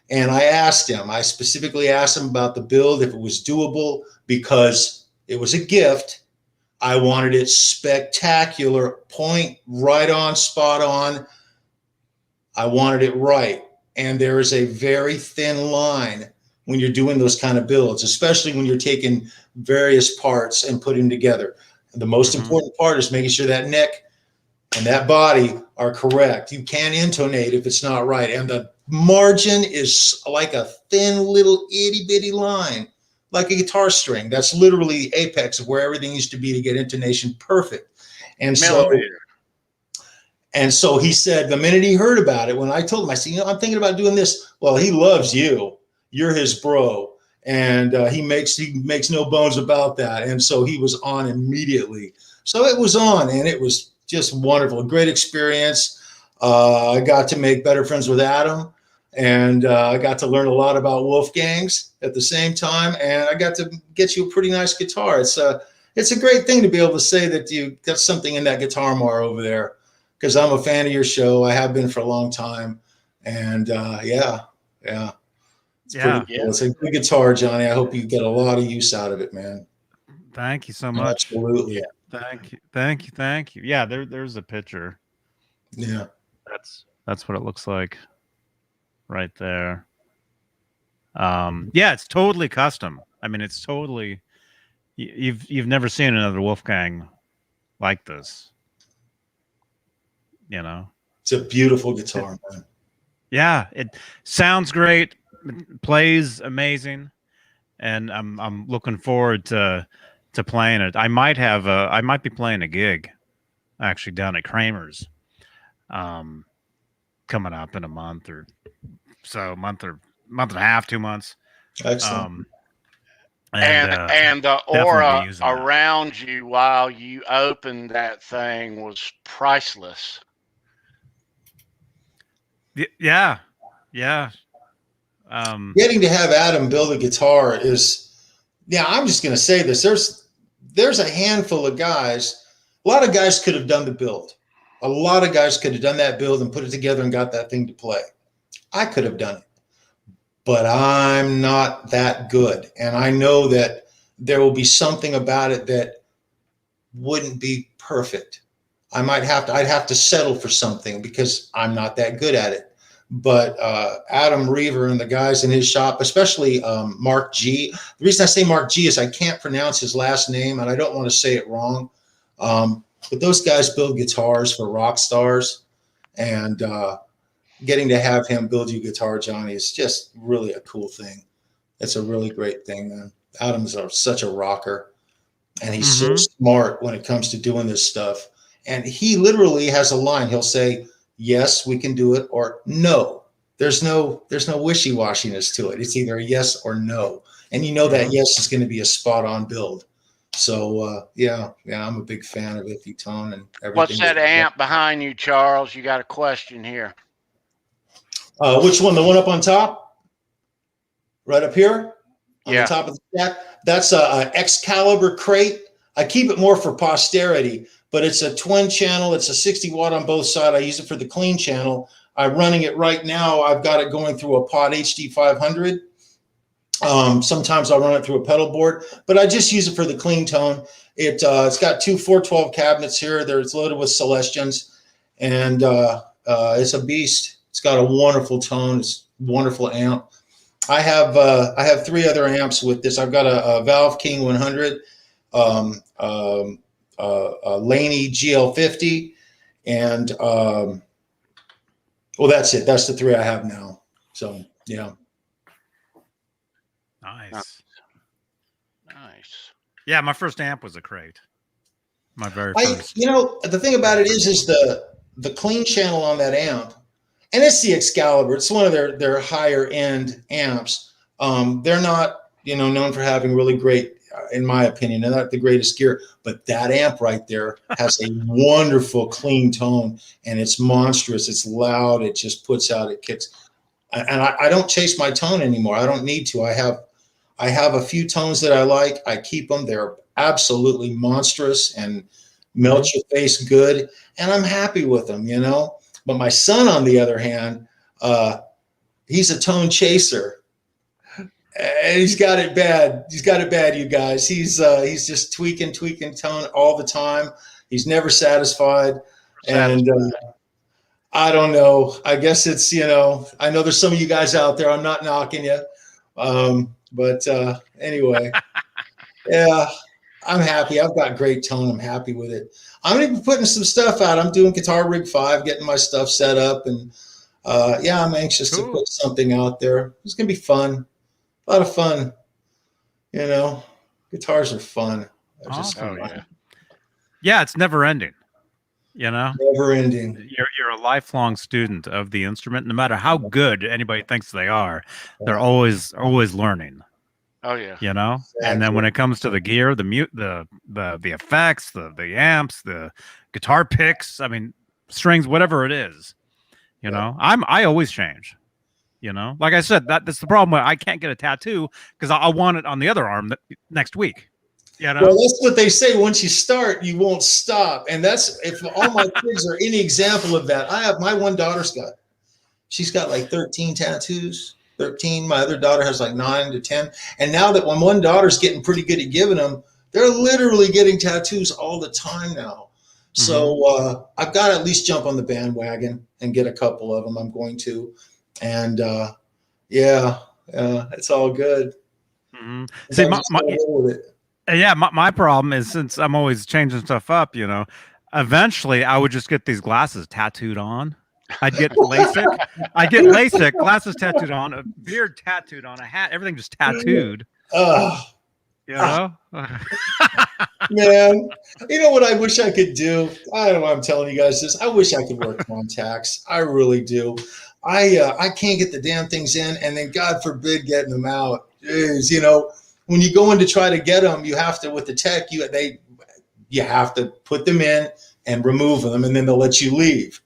And I specifically asked him about the build, if it was doable, because it was a gift. I wanted it spectacular, point right on, spot on. I wanted it right. And there is a very thin line when you're doing those kind of builds, especially when you're taking various parts and putting them together. And the most important part is making sure that neck and that body are correct. You can't intonate if it's not right. And the margin is like a thin little itty bitty line, like a guitar string. That's literally the apex of where everything used to be to get intonation perfect. And so he said, the minute he heard about it, when I told him, I said, you know, I'm thinking about doing this. Well, he loves you. You're his bro. And he makes no bones about that. And so he was on immediately. So it was on, and it was just wonderful. A great experience. I got to make better friends with Adam, and I got to learn a lot about Wolfgangs at the same time, and I got to get you a pretty nice guitar. It's a great thing to be able to say that you got something in that guitar moire over there, because I'm a fan of your show. I have been for a long time, and yeah. Yeah. Pretty cool. It's a good guitar, Johnny. I hope you get a lot of use out of it, man. Thank you so much. Absolutely. Thank you. Yeah, there's a picture. Yeah. That's what it looks like right there. Yeah, it's totally custom. I mean, it's totally you've never seen another Wolfgang like this. You know. It's a beautiful guitar, man. Yeah, it sounds great, it plays amazing, and I'm looking forward to playing it. I might be playing a gig actually down at Kramer's coming up in a month or so, month and a half, 2 months. Excellent. And the aura around you while you opened that thing was priceless. Yeah. Getting to have Adam build a guitar is, I'm just going to say this. There's a handful of guys. A lot of guys could have done the build. A lot of guys could have done that build and put it together and got that thing to play. I could have done it, but I'm not that good. And I know that there will be something about it that wouldn't be perfect. I'd have to settle for something because I'm not that good at it. But Adam Reaver and the guys in his shop, especially Mark G. The reason I say Mark G is I can't pronounce his last name and I don't want to say it wrong. But those guys build guitars for rock stars, and getting to have him build you guitar, Johnny, is just really a cool thing. It's a really great thing, man. Adam's such a rocker, and he's so smart when it comes to doing this stuff. And he literally has a line. He'll say, yes, we can do it, or no. There's no wishy-washiness to it. It's either a yes or no. And you know that yes is going to be a spot-on build. So, I'm a big fan of Iffy Tone and everything. What's that amp behind you, Charles? You got a question here. Which one? The one up on top? Right up here? On the top of the stack? That's a Excalibur crate. I keep it more for posterity, but it's a twin channel. It's a 60 watt on both sides. I use it for the clean channel. I'm running it right now. I've got it going through a Pod HD 500. Sometimes I'll run it through a pedal board, but I just use it for the clean tone. It's got two 412 cabinets here. It's loaded with Celestions, and it's a beast. It's got a wonderful tone. It's a wonderful amp. I have three other amps with this. I've got a Valve King 100, a Laney GL50, and that's it. That's the three I have now. So yeah. Nice. Yeah, my first amp was a crate. My very first. The thing about it is the clean channel on that amp, and it's the Excalibur. It's one of their higher end amps. They're not, known for having really great, in my opinion, they're not the greatest gear, but that amp right there has a wonderful clean tone, and it's monstrous. It's loud. It just puts out, it kicks. And I don't chase my tone anymore. I don't need to. I have a few tones that I like. I keep them. They're absolutely monstrous and melt your face good. And I'm happy with them, But my son, on the other hand, he's a tone chaser. And he's got it bad. He's got it bad, you guys. He's just tweaking tone all the time. He's never satisfied. And I don't know. I guess it's, I know there's some of you guys out there. I'm not knocking you. But anyway, yeah, I'm happy. I've got great tone. I'm happy with it. I'm going to be putting some stuff out. I'm doing Guitar Rig 5, getting my stuff set up. And I'm anxious to put something out there. It's going to be fun. A lot of fun. Guitars are fun. They're just fun. Yeah, it's never ending. Never ending. You're a lifelong student of the instrument. No matter how good anybody thinks they are, they're always learning. Oh yeah. Exactly. And then when it comes to the gear, the effects, the amps, the guitar picks, strings, whatever it is, I always change. Like I said, that's the problem. I can't get a tattoo because I want it on the other arm next week. Well, that's what they say. Once you start, you won't stop. And that's, if all my kids are any example of that. My one daughter's she's got like 13 tattoos. 13. My other daughter has like 9 to 10. And now that when one daughter's getting pretty good at giving them, they're literally getting tattoos all the time now. So I've got to at least jump on the bandwagon and get a couple of them. I'm going to. And it's all good. See, my problem is, since I'm always changing stuff up, eventually I would just get these glasses tattooed on. I'd get LASIK, glasses tattooed on, a beard tattooed on, a hat, everything just tattooed. Man, you know what I wish I could do? I don't know why I'm telling you guys this. I wish I could wear contacts. I really do. I can't get the damn things in, and then God forbid getting them out. Jeez, when you go in to try to get them, you have to, with the tech, you have to put them in and remove them, and then they'll let you leave.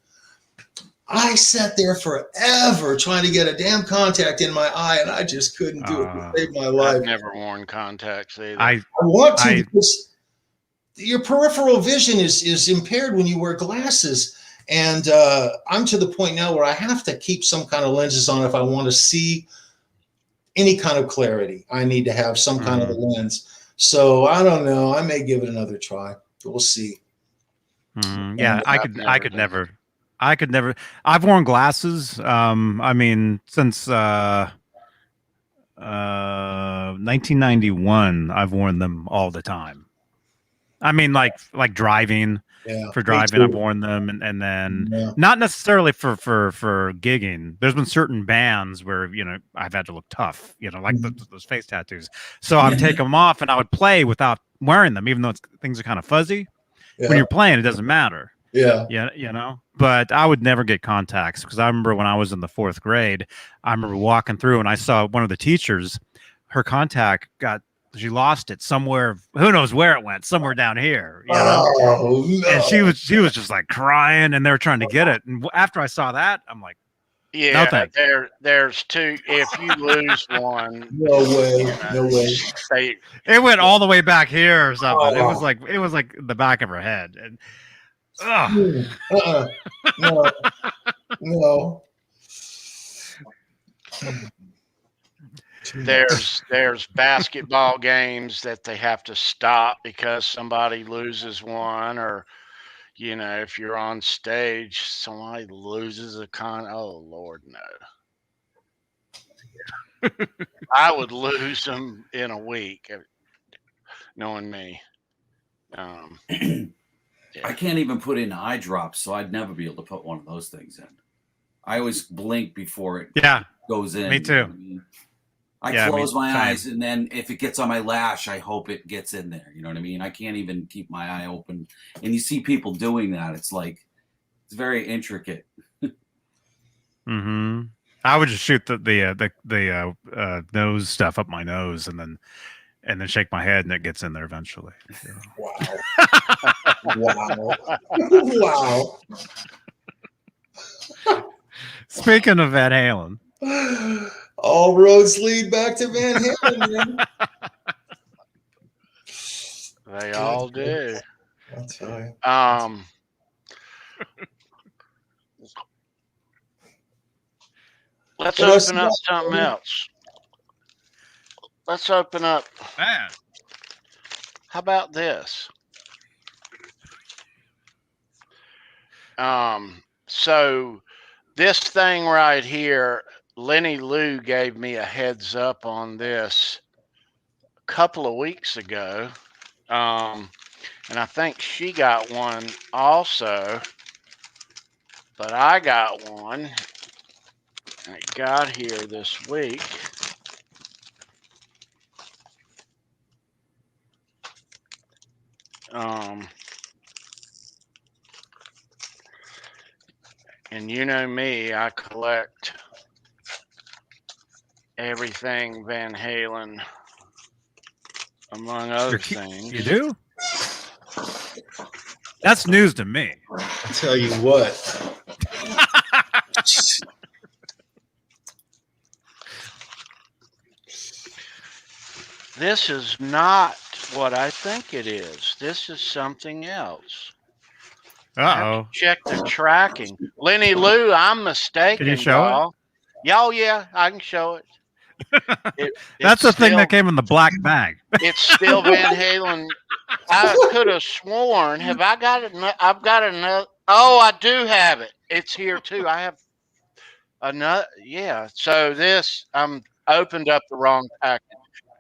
I sat there forever trying to get a damn contact in my eye, and I just couldn't do it to save my life. I've never worn contacts either. I want to, because your peripheral vision is impaired when you wear glasses. And I'm to the point now where I have to keep some kind of lenses on if I want to see any kind of clarity. I need to have some kind of a lens. So I don't know. I may give it another try. We'll see. Yeah, I could never. I've worn glasses. Since 1991, I've worn them all the time. I mean, like driving. Yeah, for driving, I've worn them, and then not necessarily for gigging. There's been certain bands where I've had to look tough, like those face tattoos. So I'd take them off, and I would play without wearing them, even though things are kind of fuzzy. Yeah. When you're playing, it doesn't matter. Yeah, But I would never get contacts, because I remember when I was in the 4th grade, I remember walking through and I saw one of the teachers, her contact she lost it somewhere. Who knows where it went? Somewhere down here, Oh, no. And she was just like crying, and they were trying to get it. And after I saw that, I'm like, yeah, no, there's two. If you lose one, no way. It went all the way back here or something. It was like the back of her head. And no. There's basketball games that they have to stop because somebody loses one, or if you're on stage, somebody loses a oh Lord, no. I would lose them in a week, knowing me. I can't even put in eye drops, so I'd never be able to put one of those things in. I always blink before it goes in. Me too. I close my eyes, and then if it gets on my lash, I hope it gets in there. You know what I mean? I can't even keep my eye open. And you see people doing that. It's very intricate. I would just shoot the nose stuff up my nose, and then shake my head, and it gets in there eventually. Wow. Speaking of Van Halen. All roads lead back to Van Halen, man. They all do. I'll tell you. Let's open up something else. Let's open up. Man. How about this? So this thing right here, Lenny Lou gave me a heads up on this a couple of weeks ago. And I think she got one also, but I got one. And it got here this week. And you know me, I collect everything Van Halen, among other things. You do? That's news to me. I'll tell you what. This is not what I think it is. This is something else. Uh-oh. Check the tracking. Lenny Lou, I'm mistaken. Can you show y'all. Yeah, oh yeah, I can show it. That's the thing still, that came in the black bag. It's still Van Halen. I could have sworn. Have I got it? I've got another. Oh, I do have it. It's here too. I have another. Yeah. So this, I'm opened up the wrong package.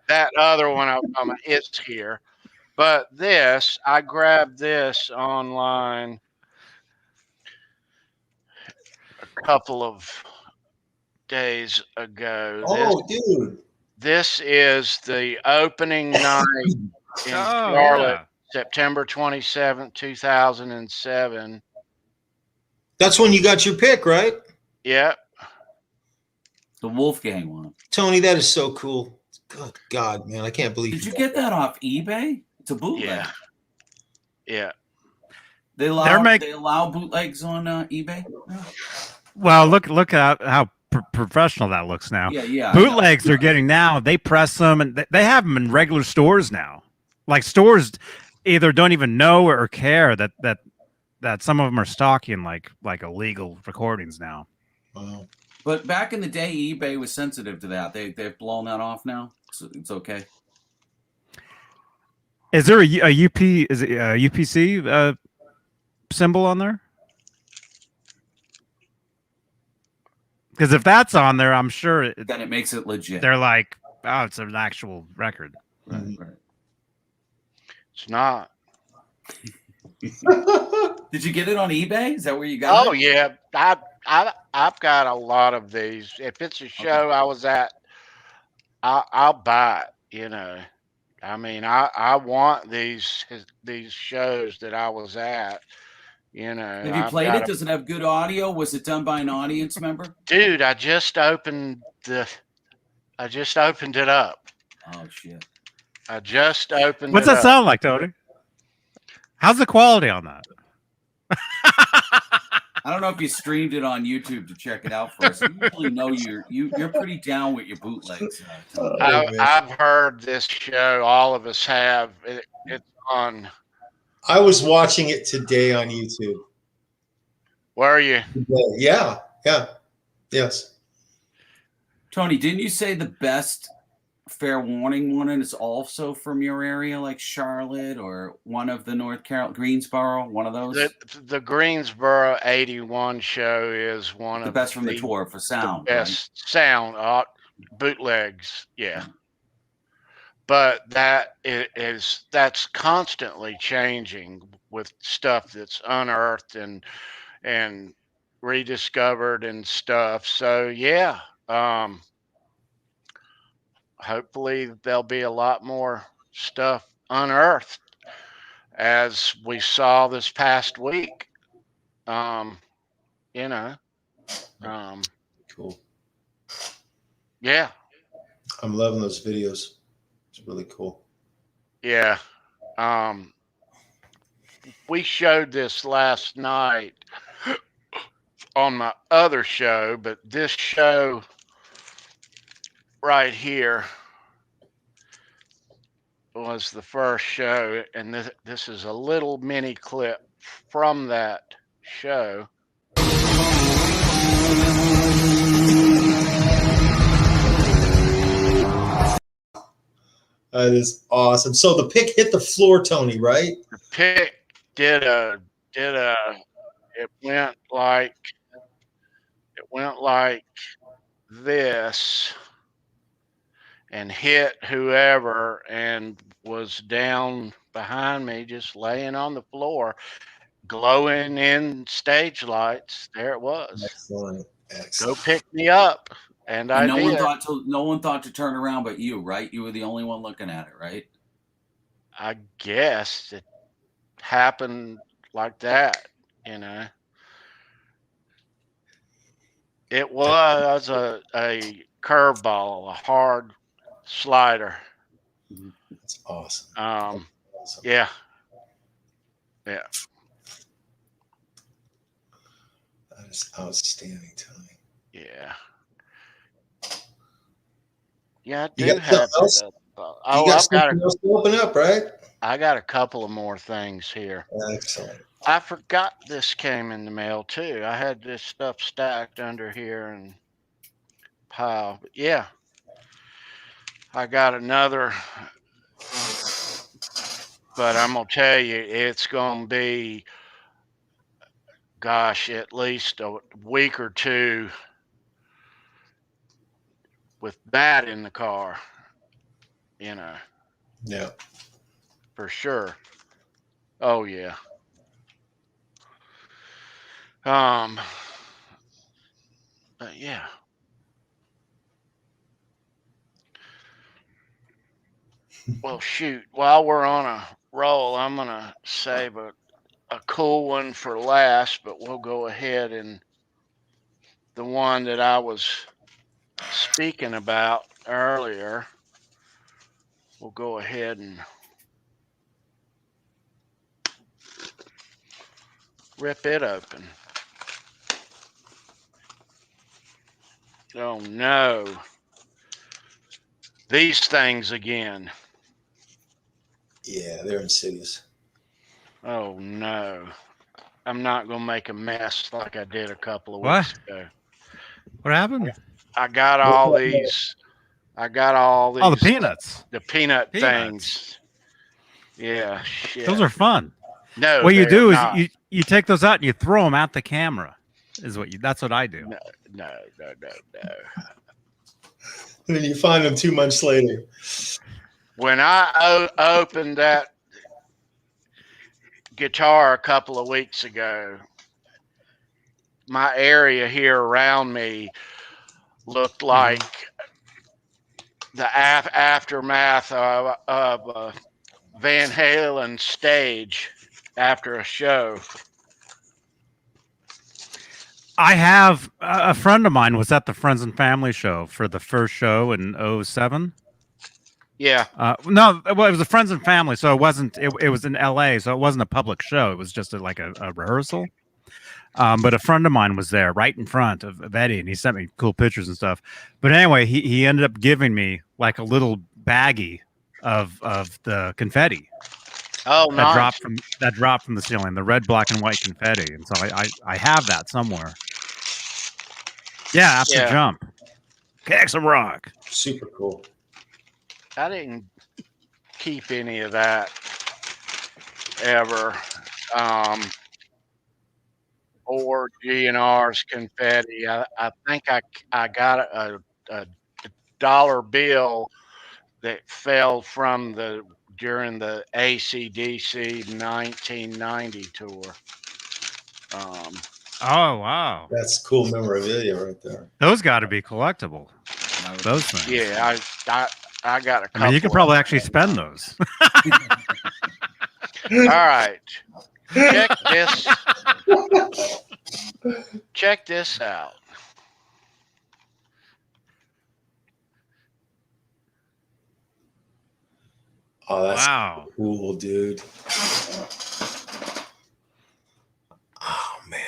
That other one I was talking about is here, but this I grabbed this online a couple of days ago. Oh, dude. This is the opening night in Oh, Charlotte, yeah. September 27th, 2007. That's when you got your pick, right? Yep. The Wolfgang one. Tony, that is so cool. Good God, man. I can't believe Did you get that off eBay? It's a bootleg. Yeah. Yeah. They allow bootlegs on eBay? Yeah. Well, look at how professional that looks now. Yeah. Bootlegs they're getting now. They press them and they have them in regular stores now. Like stores either don't even know or care that some of them are stocking like illegal recordings now. Wow. But back in the day, eBay was sensitive to that. They've blown that off now. So it's okay. Is there a UPC symbol on there? Because if that's on there, I'm sure Then it makes it legit. they're like, oh, it's an actual record. Right. It's not. Did you get it on eBay? Is that where you got it? Oh yeah. I've got a lot of these. If it's a show I was at, I'll buy it, you know. I mean, I want these shows that I was at, you know. Have you played it? Does it have good audio? Was it done by an audience member? Dude, I just opened it up. Oh shit. I just opened What's it that up. sound like, Tony? How's the quality on that? I don't know if you streamed it on YouTube to check it out first. You usually know you're pretty down with your bootlegs. I've heard this show. All of us have. It's on. I was watching it today on YouTube. Where are you? Yeah. Yes. Tony, didn't you say the best fair warning one is also from your area, like Charlotte or one of the North Carolina, Greensboro, one of those? The Greensboro 81 show is one the of best from the tour for sound. The best sound bootlegs, yeah. But that's constantly changing with stuff that's unearthed and rediscovered and stuff. So yeah, hopefully there'll be a lot more stuff unearthed as we saw this past week. You know, cool. Yeah. I'm loving those videos. It's really cool. Yeah. We showed this last night on my other show, but this show right here was the first show, and this is a little mini clip from that show. That is awesome. So the pick hit the floor, Tony, right? The pick it went like this and hit whoever and was down behind me, just laying on the floor, glowing in stage lights. There it was. Excellent. Go pick me up. And I no did. one thought to turn around but you, right? You were the only one looking at it, right? I guess it happened like that, you know. It was a curveball, a hard slider. That's awesome. Awesome. Yeah. Yeah. That is outstanding, Tony. Yeah. Yeah, I do have it. You got something else to open up, right? I got a couple of more things here. Excellent. I forgot this came in the mail too. I had this stuff stacked under here, and pile. But yeah, I got another, but I'm gonna tell you, it's gonna be, gosh, at least a week or two with that in the car, you know, Yeah. for sure. Oh yeah. But yeah. Well, shoot. While we're on a roll, I'm gonna save a cool one for last, but we'll go ahead and the one that I was speaking about earlier. We'll go ahead and rip it open. Oh no. These things again. Yeah, they're insidious. Oh no. I'm not going to make a mess like I did a couple of What? weeks ago. What happened? I got all these. I got all these. Oh, the peanuts. The peanut Peanuts. things. Yeah, shit. Those are fun. No, What you they're do is not. you take those out and you throw them at the camera. Is what you? That's what I do. No. And then you find them 2 months later. When I opened that guitar a couple of weeks ago, my area here around me looked like the aftermath of Van Halen stage after a show. I have a friend of mine was at the Friends and Family show for the first show in 07. Yeah. No, well, it was a Friends and Family, so it wasn't. It was in LA, so it wasn't a public show. It was just like a rehearsal. But a friend of mine was there, right in front of Eddie, and he sent me cool pictures and stuff. But anyway, he ended up giving me like a little baggie of the confetti. Oh, that nice. dropped from the ceiling, the red, black, and white confetti, and so I have that somewhere. Yeah, after jump, kick some rock. Super cool. I didn't keep any of that ever. Or GNR's confetti. I think I got a dollar bill that fell from during the AC/DC 1990 tour. Oh wow, That's cool memorabilia right there. those got to be collectible. Those things. Yeah, I got a couple. I mean, you could probably actually spend those. All right, check this. Check this out. Oh, that's Wow. cool, dude. Oh man.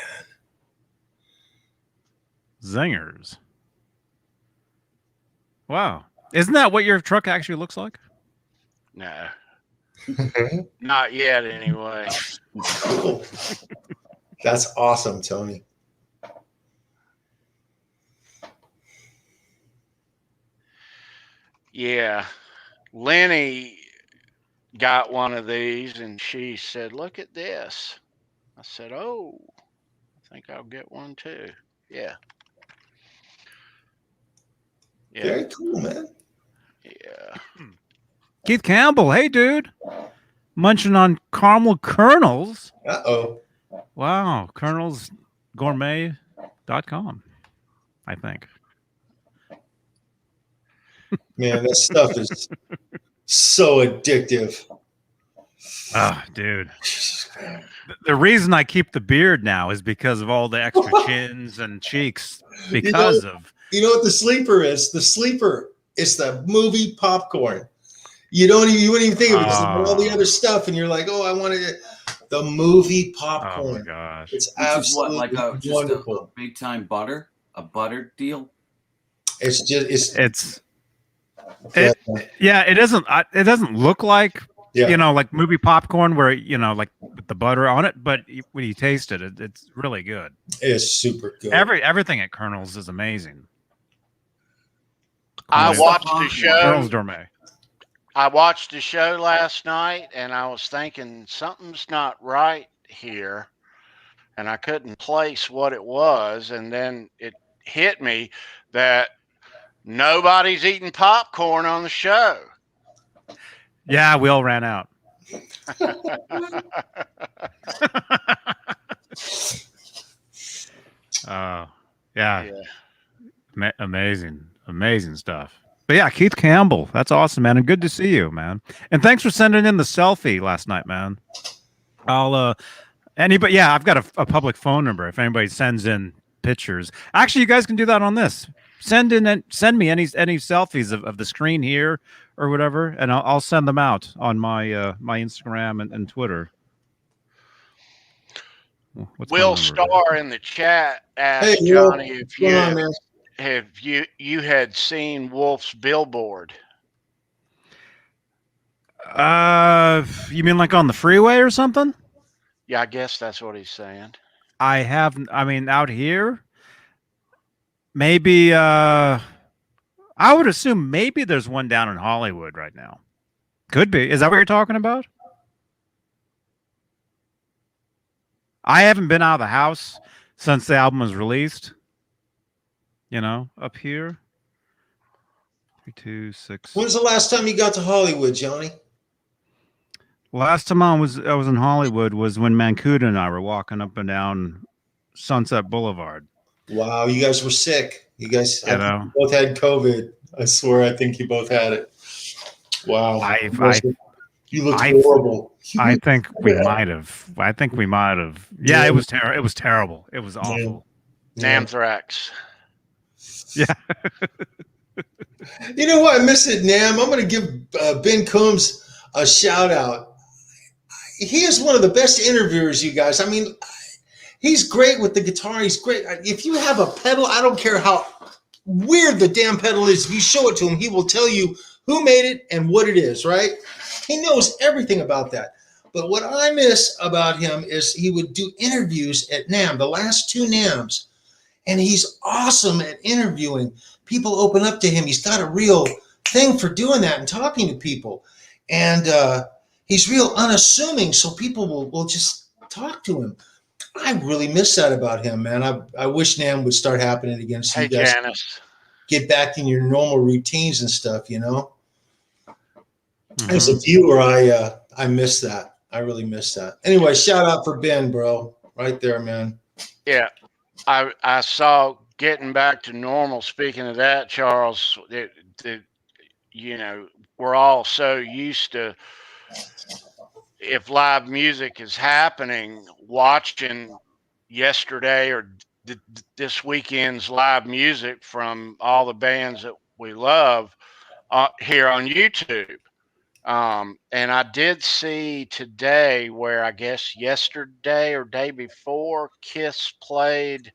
Zingers. Wow. Isn't that what your truck actually looks like? No, not yet anyway. Cool. That's awesome, Tony. Yeah, Lenny got one of these and she said, "Look at this." I said, "Oh, I think I'll get one too." Yeah. Yeah. Very cool, man. Yeah. Keith Campbell. Hey, dude. Munching on caramel kernels. Uh-oh. Wow. Kernelsgourmet.com, I think. Man, that stuff is so addictive. Ah, dude. The reason I keep the beard now is because of all the extra chins and cheeks because of. You know what the sleeper is? The sleeper is the movie popcorn. You wouldn't even think of it. It's all the other stuff, and you're like, oh, I wanted it. The movie popcorn. Oh my gosh. It's Which absolutely is what, like wonderful. a big time butter, a butter deal. It's just Yeah, it doesn't look like yeah. like movie popcorn where like with the butter on it, but when you taste it, it's really good. It's super good. Everything at Colonel's is amazing. I Colonial- watched the Colonel's show. Colonel's Gourmet. I watched the show last night, and I was thinking something's not right here, and I couldn't place what it was, and then it hit me that nobody's eating popcorn on the show. Yeah, we all ran out. Yeah, Yeah. amazing stuff. But yeah, Keith Campbell, that's awesome, man, and good to see you, man. And thanks for sending in the selfie last night, man. I'll anybody, yeah, I've got a public phone number. If anybody sends in pictures, actually, you guys can do that on this. Send me any selfies of the screen here or whatever, and I'll send them out on my my Instagram and Twitter. What's my Will number? Starr in the chat asked Hey, Will. Johnny if What's going on, man? you had seen Wolf's billboard. You mean like on the freeway or something? Yeah, I guess that's what he's saying. I haven't. I mean, out here, maybe. I would assume maybe there's one down in Hollywood right now. Could be. Is that what you're talking about? I haven't been out of the house since the album was released. You know, up here. 3, 2, 6. When's the last time you got to Hollywood, Johnny? Last time I was in Hollywood was when Mancuda and I were walking up and down Sunset Boulevard. Wow, you guys were sick. You guys You know. both had COVID. I swear, I think you both had it. Wow. You looked horrible. I think we might have. Yeah, it was terrible. It was terrible. It was awful. Namthrax. Yeah. You know what? I miss it, Nam. I'm going to give Ben Combs a shout out. He is one of the best interviewers, you guys. I mean, he's great with the guitar. He's great. If you have a pedal, I don't care how weird the damn pedal is. If you show it to him, he will tell you who made it and what it is, right? He knows everything about that. But what I miss about him is he would do interviews at NAMM, the last 2 NAMMs, and he's awesome at interviewing. People open up to him. He's got a real thing for doing that and talking to people. And he's real unassuming, so people will just talk to him. I really miss that about him, man. I wish NAMM would start happening again. So Hey, you guys Janice. get back in your normal routines and stuff, you know? Mhm. As a viewer, I miss that. I really miss that. Anyway, shout out for Ben, bro. Right there, man. Yeah, I saw getting back to normal. Speaking of that, Charles, you know, we're all so used to, if live music is happening, watching yesterday or this weekend's live music from all the bands that we love here on YouTube. And I did see today where I guess yesterday or day before Kiss played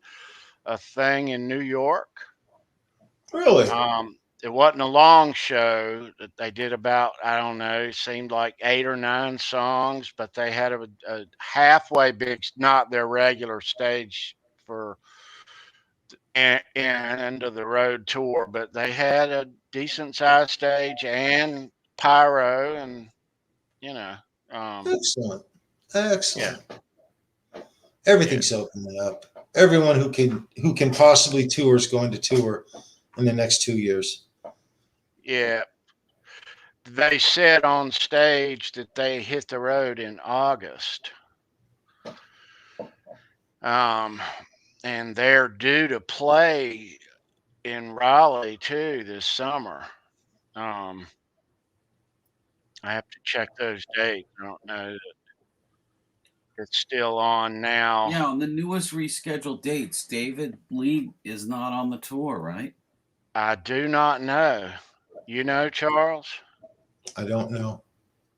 a thing in New York. Really? It wasn't a long show. They did about, I don't know, seemed like 8 or 9 songs, but they had a halfway big, not their regular stage for end of the road tour, but they had a decent sized stage and pyro, and you know, Excellent. Excellent. Everything's opening up. Everyone who can possibly tour is going to tour in the next 2 years. yeah. They said on stage that they hit the road in August. And they're due to play in Raleigh too this summer. I have to check those dates. I don't know that it's still on now. Yeah, on the newest rescheduled dates, David Lee is not on the tour, right? I do not know. You know, Charles? I don't know.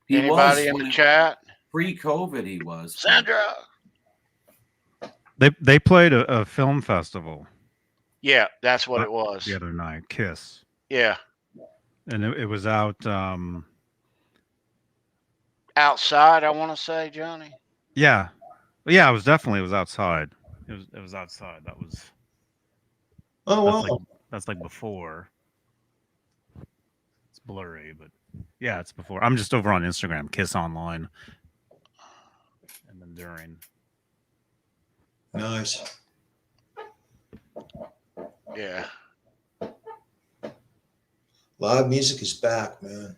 Anybody in the chat? Pre-COVID, he was. Sandra. They played a film festival. Yeah, that's what it was. The other night, Kiss. Yeah. And it was out. Outside, I want to say, Johnny. Yeah, it was outside. It was outside. That was. Oh wow. That's like before. blurry, but yeah, it's before. I'm just over on Instagram, Kiss Online, and then during. Nice. Yeah. Live music is back, man.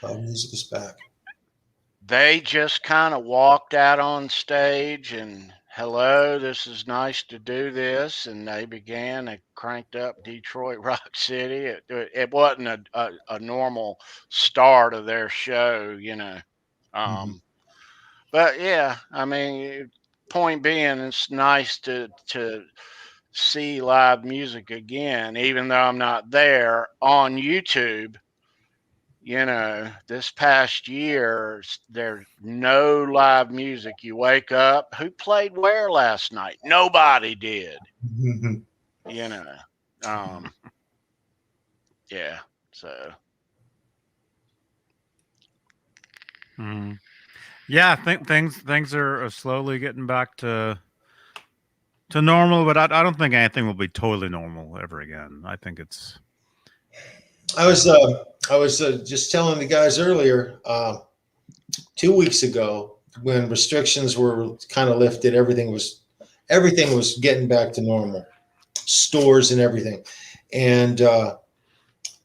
Live music is back. They just kind of walked out on stage and, hello, this is nice to do this. And they began and cranked up Detroit Rock City. It wasn't a normal start of their show, you know. But yeah, I mean, point being, it's nice to see live music again, even though I'm not there on YouTube. You know, this past year, there's no live music. You wake up, who played where last night? Nobody did. You know, yeah. So, yeah, I think things are slowly getting back to normal, but I don't think anything will be totally normal ever again. I think it's. I was just telling the guys earlier, 2 weeks ago, when restrictions were kind of lifted, everything was getting back to normal, stores and everything. And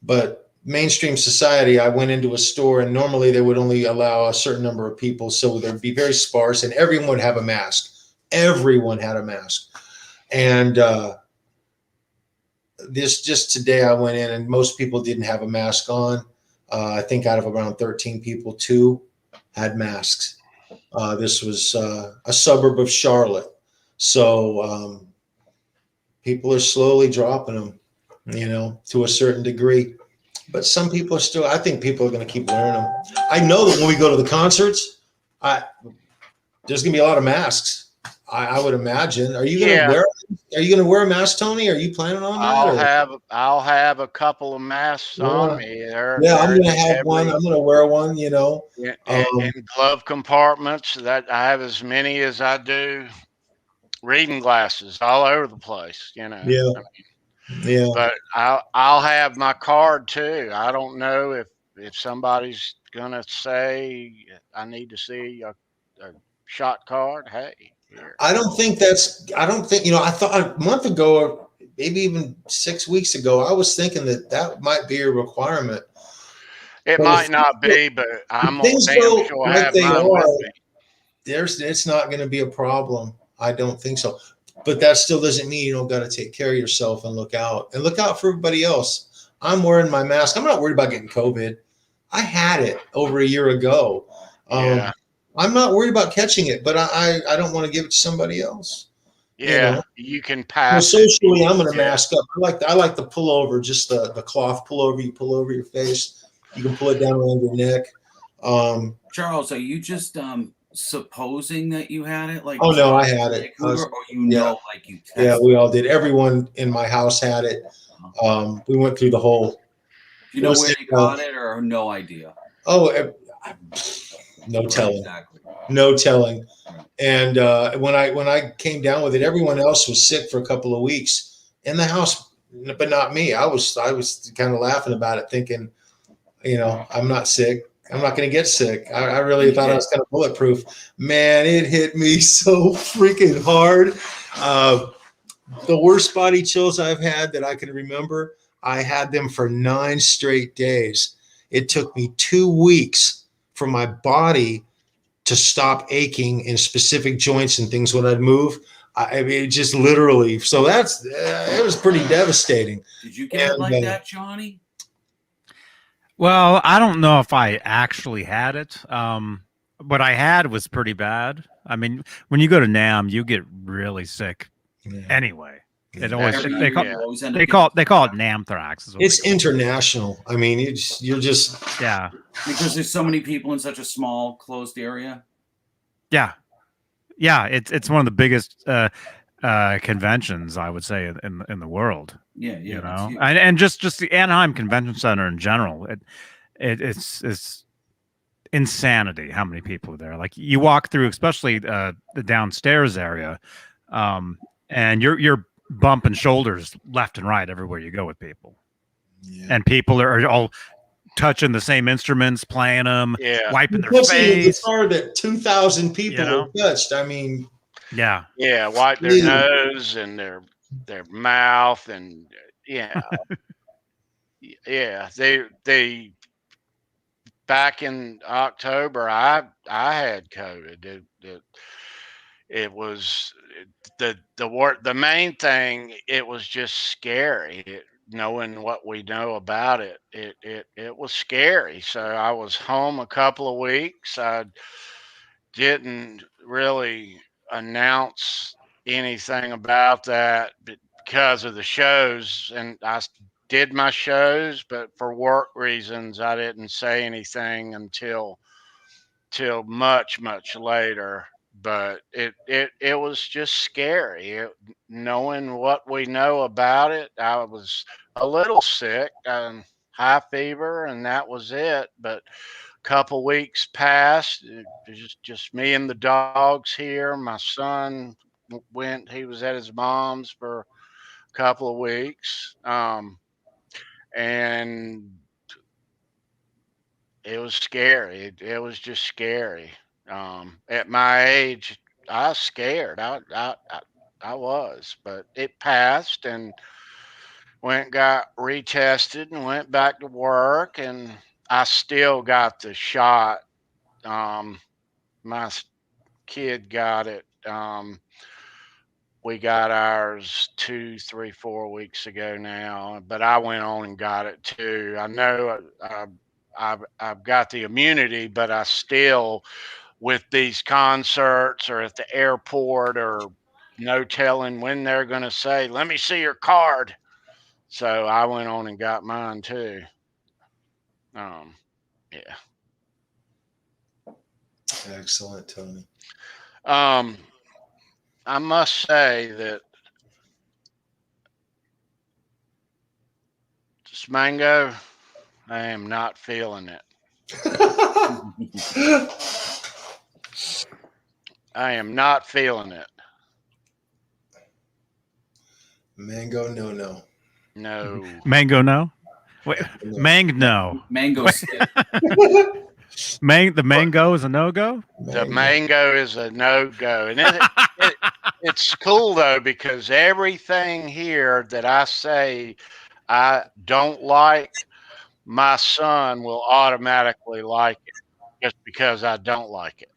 but mainstream society, I went into a store and normally they would only allow a certain number of people, so there'd be very sparse, and everyone would have a mask. Everyone had a mask, and this just today I went in and most people didn't have a mask on. I think out of around 13 people, 2 had masks. This was a suburb of Charlotte. So people are slowly dropping them, you know, to a certain degree. But some people are still, I think people are going to keep wearing them. I know that when we go to the concerts, there's going to be a lot of masks. I would imagine. Are you going to wear a mask, Tony? Are you planning on that? I'll have a couple of masks on me. I'm going to have one. I'm going to wear one. You know, in glove compartments. That I have as many as I do reading glasses all over the place. You know. Yeah. Yeah. But I'll have my card too. I don't know if somebody's gonna say I need to see a shot card. Hey. Here. I don't think, you know, I thought a month ago, or maybe even 6 weeks ago, I was thinking that might be a requirement. It might not be, but I'm damn sure I have mine with me. It's not going to be a problem. I don't think so. But that still doesn't mean you don't got to take care of yourself and look out for everybody else. I'm wearing my mask. I'm not worried about getting COVID. I had it over a year ago. Yeah. I'm not worried about catching it, but I don't want to give it to somebody else. Yeah, you can pass. Socially, I'm going to mask up. I like the pullover, just the cloth pullover. You pull over your face. You can pull it down around your neck. Charles, are you just supposing that you had it? Like, oh no, I had it. Like you tested? Yeah, we all did. Everyone in my house had it. We went through the whole. You know where you got it, or no idea? Oh. No telling. Exactly. No telling. And when I came down with it, everyone else was sick for a couple of weeks in the house, but not me. I was kind of laughing about it, thinking, you know, I'm not sick. I'm not going to get sick. I really thought I was kind of bulletproof. Man, it hit me so freaking hard. The worst body chills I've had that I can remember, I had them for 9 straight days. It took me 2 weeks for my body to stop aching in specific joints and things when I'd move. I mean, just literally. So it was pretty devastating. Did you get it like that, Johnny? Well, I don't know if I actually had it. What I had was pretty bad. I mean, when you go to NAMM, you get really sick anyway. It always they call it Namthrax. It's international. I mean, you're just because there's so many people in such a small closed area. Yeah. It's one of the biggest conventions, I would say, in the world. Yeah, you know, and just the Anaheim Convention Center in general. It's insanity how many people are there. Like you walk through, especially the downstairs area, and you're bumping shoulders left and right everywhere you go with people, and people are all touching the same instruments, playing them, Yeah. wiping their Touching a face. guitar that 2,000 people You know? have touched. I mean, Yeah. Yeah, wipe their Yeah. nose and their mouth, and yeah, yeah. They back in October, I had COVID. It was the main thing. It was just scary. Knowing what we know about it, it was scary. So I was home a couple of weeks. I didn't really announce anything about that because of the shows, and did my shows, but for work reasons, I didn't say anything until much later. But it was just scary. Knowing what we know about it, I was a little sick, high fever, and that was it. But couple weeks passed. It was just me and the dogs here. My son went. He was at his mom's for a couple of weeks, and it was scary. It was just scary. At my age, I was scared. I was, but it passed, and got retested and went back to work, and I still got the shot. My kid got it. We got ours 2, 3, 4 weeks ago now, but I went on and got it too. I know I've got the immunity, but I still, with these concerts or at the airport, or no telling when they're going to say, "Let me see your card." So I went on and got mine too. Yeah. excellent, Tony. I must say that this mango, I am not feeling it. I am not feeling it. Mango, no. No. Mango, no. Wait, mang, no. Mango stick. The mango is a no go. The mango is a no-go. And it's cool, though, because everything here that I say I don't like, my son will automatically like it just because I don't like it.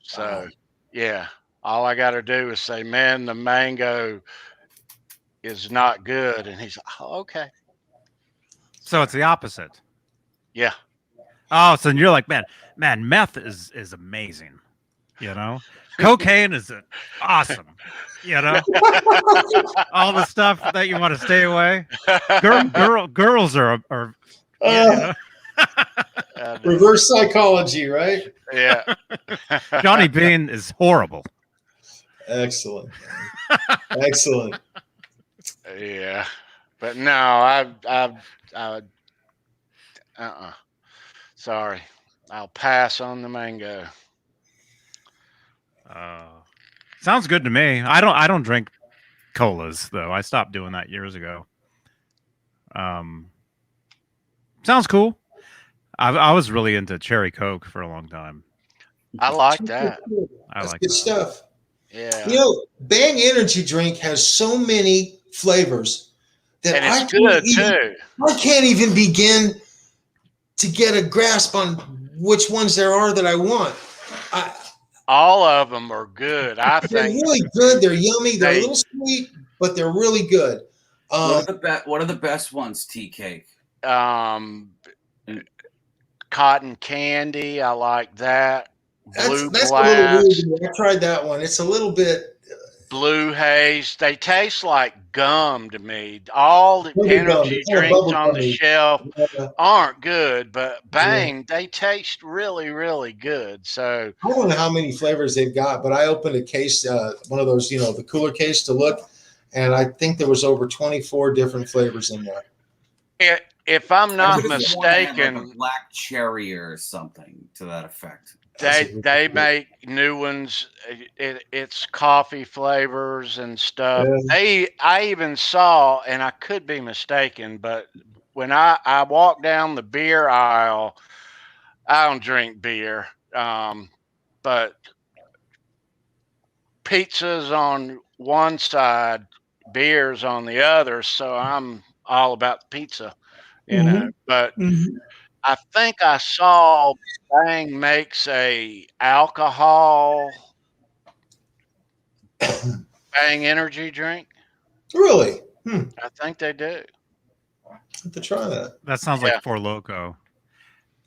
So, yeah, all I got to do is say, "Man, the mango is not good." And he's like, "Oh, okay." So it's the opposite. Yeah. Oh, so you're like, man, meth is amazing. You know, cocaine is awesome. You know, all the stuff that you want to stay away. Girls are you know? Reverse psychology, right? Yeah. Johnny Beane is horrible. Excellent. Excellent. Yeah. But no, sorry. I'll pass on the mango. Sounds good to me. I don't drink colas though. I stopped doing that years ago. Sounds cool. I was really into cherry Coke for a long time. I like that. That's good stuff. Yeah. You know, Bang Energy Drink has so many flavors that And it's good too. I can't even begin to get a grasp on which ones there are that I want. All of them are good. I They're think really good. They're yummy. They're a little sweet, but they're really good. What are the best ones, Tea Cake? Cotton candy. I like that. Blue That's Blast. a little weird. I tried that one. It's a little bit. Blue Haze. They taste like gum to me. All the energy drinks on the shelf aren't good, but Bang, they taste really, really good. So I don't know how many flavors they've got, but I opened a case, one of those, the cooler case to look, and I think there was over 24 different flavors in there. If I'm not mistaken, like a black cherry or something to that effect. They make new ones. It's coffee flavors and stuff. Yeah. I even saw, and I could be mistaken, but when I walk down the beer aisle, I don't drink beer, but pizza's on one side, beer's on the other, so I'm all about the pizza, you know. But I think I saw Bang makes a alcohol Bang energy drink. Really? I think they do. Have to try that. That sounds Yeah. like Four Loco.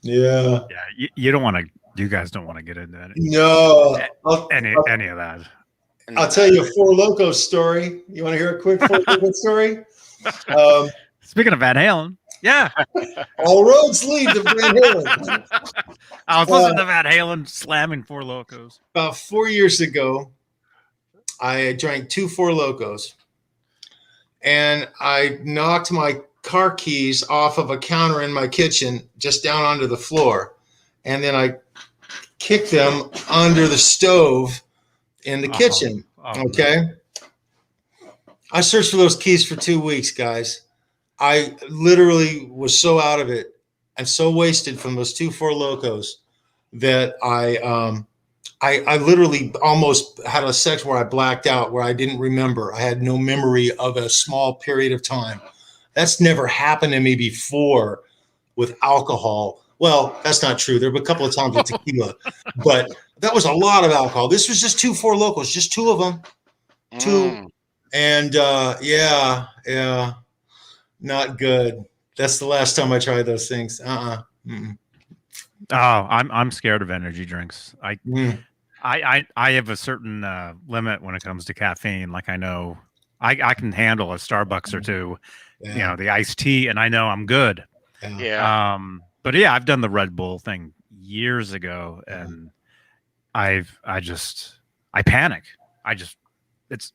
Yeah. Yeah, you don't want to. You guys don't want to get into No. any of that. I'll tell you a Four Locos story. You want to hear a quick Four Locos story? Speaking of Van Halen, yeah, All roads lead to Van Halen. I was listening to Van Halen slamming Four Locos. About 4 years ago, I drank 2 Four Locos, and I knocked my car keys off of a counter in my kitchen just down onto the floor, and then I kicked them under the stove in the kitchen. Okay. I searched for those keys for 2 weeks, guys. I literally was so out of it and so wasted from those 2 Four Locos that I literally almost had a section where I blacked out, where I didn't remember. I had no memory of a small period of time. That's never happened to me before with alcohol. Well, that's not true. There were a couple of times with tequila, but that was a lot of alcohol. This was just 2 Four Locos, just 2 of them. 2. And yeah, not good. That's the last time I tried those things. Mm-mm. Oh, I'm scared of energy drinks. I have a certain limit when it comes to caffeine. Like I know I can handle a Starbucks or 2, you know, the iced tea, and I know I'm good. Yeah. But yeah, I've done the Red Bull thing years ago, and I panic. It's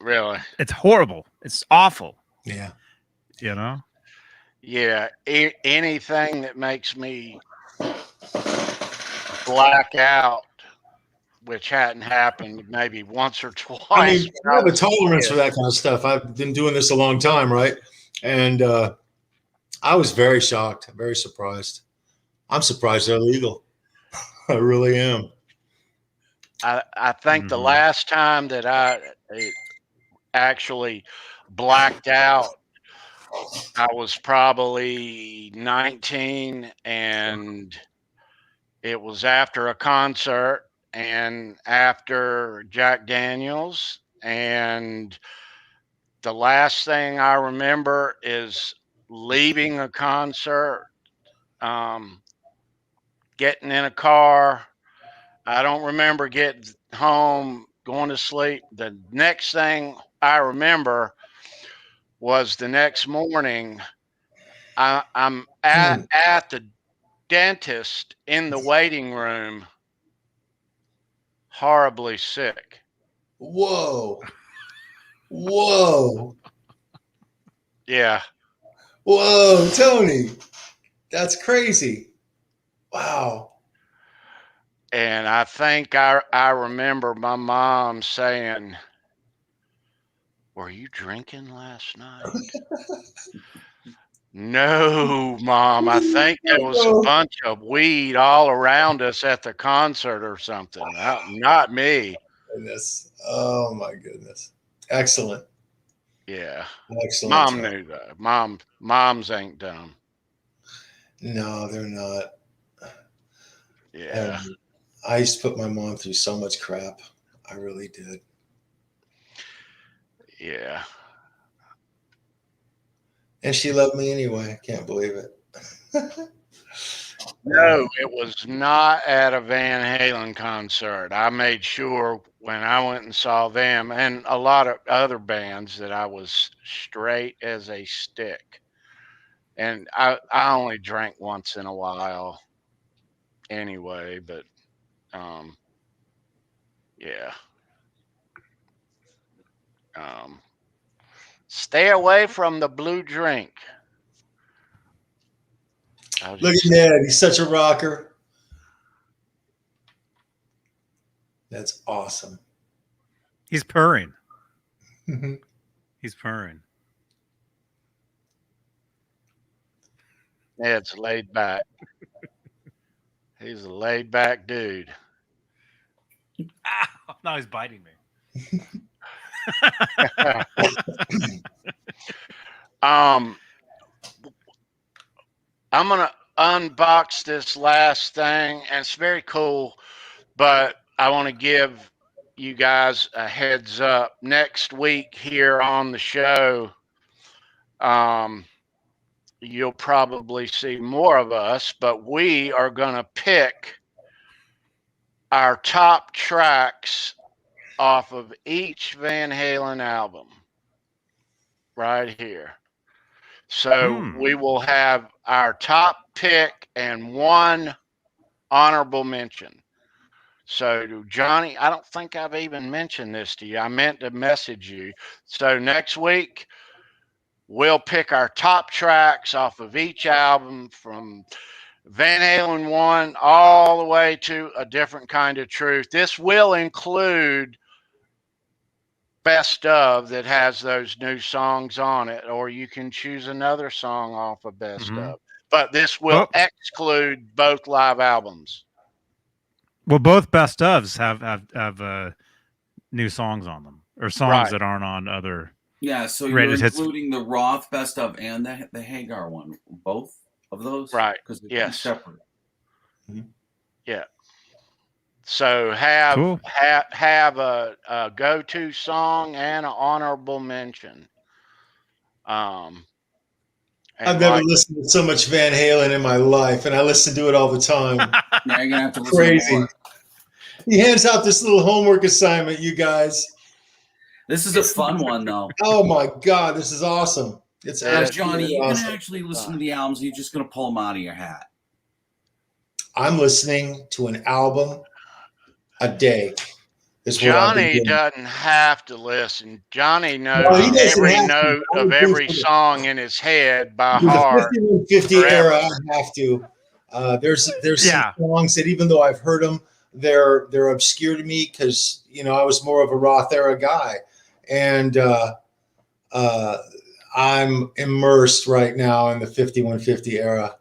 horrible. It's awful. Yeah. You know? Yeah. Anything that makes me black out, which hadn't happened maybe once or twice. I mean, I have a tolerance for that kind of stuff. I've been doing this a long time, right? And I was very shocked, very surprised. I'm surprised they're legal. I really am. I think the last time that I actually blacked out, I was probably 19, and it was after a concert and after Jack Daniels. And the last thing I remember is leaving a concert, getting in a car. I don't remember getting home, going to sleep. The next thing I remember was the next morning, I'm at the dentist in the waiting room, horribly sick. Whoa. Yeah. Whoa, Tony. That's crazy. Wow. And I think I remember my mom saying, "Were you drinking last night?" No, Mom. I think there was a bunch of weed all around us at the concert or something. Not me. Goodness. Oh my goodness. Excellent. Yeah. Excellent. Mom knew that. Moms ain't dumb. No, they're not. Yeah. I used to put my mom through so much crap. I really did. Yeah. And she loved me anyway. I can't believe it. No, it was not at a Van Halen concert. I made sure when I went and saw them and a lot of other bands that I was straight as a stick. And I only drank once in a while anyway, but yeah. Stay away from the blue drink. Look at Ned. He's such a rocker. That's awesome. He's purring. He's purring. Yeah, it's laid back. He's a laid back dude. Ah, now he's biting me. I'm gonna unbox this last thing, and it's very cool, but I want to give you guys a heads up. Next week here on the show, you'll probably see more of us, but we are gonna pick our top tracks off of each Van Halen album right here. So we will have our top pick and one honorable mention. So, Johnny, I don't think I've even mentioned this to you. I meant to message you. So, next week, we'll pick our top tracks off of each album from Van Halen 1 all the way to A Different Kind of Truth. This will include best of that has those new songs on it, or you can choose another song off of best of. But this will exclude both live albums. Well, both best ofs have new songs on them, or songs that aren't on other. Yeah, so you're including the Roth best of and the Hagar one, both of those, right? Because they're separate. Mm-hmm. Yeah. So have a go-to song and an honorable mention. I've never listened to so much Van Halen in my life, and I listen to it all the time. Now you're gonna have to listen crazy. more. He hands out this little homework assignment, you guys. This is a fun one, though. Oh my God, this is awesome! It's Johnny, you're gonna actually listen to the albums. Or you're just gonna pull them out of your hat. I'm listening to an album a day. Johnny doesn't have to listen. Johnny knows every note of every song in his head by heart. The 50 era, I have to. There's some songs that even though I've heard them, they're obscure to me because I was more of a Roth era guy, and I'm immersed right now in the 5150 era,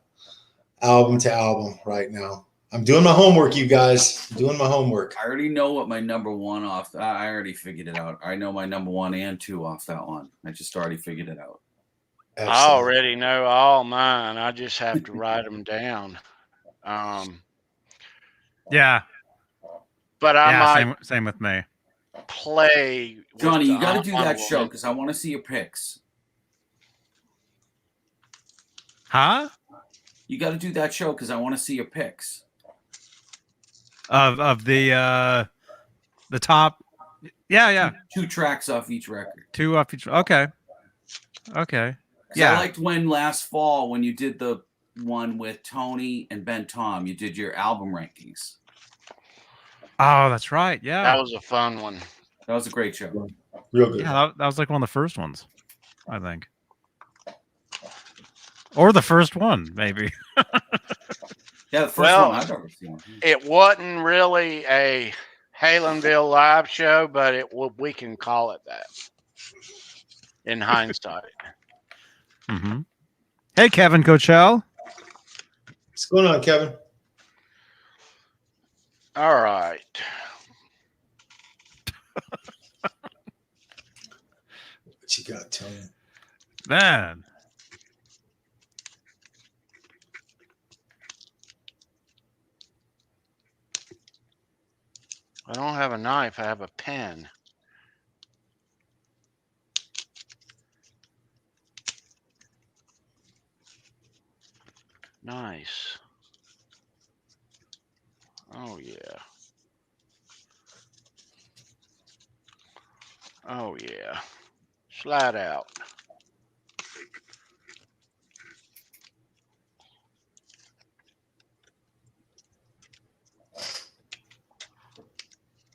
album to album right now. I'm doing my homework, you guys. I'm doing my homework. I already know what my number one off. I already figured it out. I know my number 1 and 2 off that one. I just already figured it out. Excellent. I already know all mine. I just have to write them down. Yeah. But I might same with me. Play. Johnny, you got to do that show because I want to see your picks. Huh? You got to do that show because I want to see your picks. Of the top, yeah. 2 tracks off each record. 2 off each. Okay. Yeah. I liked when last fall when you did the one with Tony and Ben Tom, you did your album rankings. Oh, that's right. Yeah, that was a fun one. That was a great show. Real good. Yeah, that was like one of the first ones, I think, or the first one, maybe. Yeah, the first one I've ever seen. It wasn't really a Halenville live show, but we can call it that in hindsight. Mm-hmm. Hey, Kevin Coachell. What's going on, Kevin? All right. What you got, Tony? Man. I don't have a knife. I have a pen. Nice. Oh, yeah. Oh, yeah. Slide out.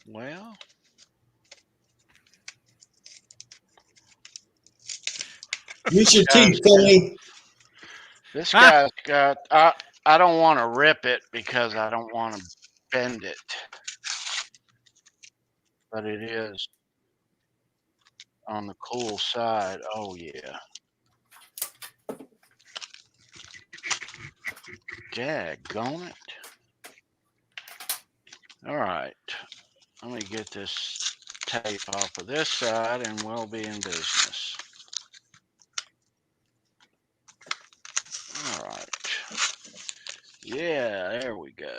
Well, use your teeth, Tony. This guy's got. I don't want to rip it because I don't want to bend it, but it is on the cool side. Oh yeah. Daggone it. All right. Let me get this tape off of this side and we'll be in business. All right. Yeah, there we go.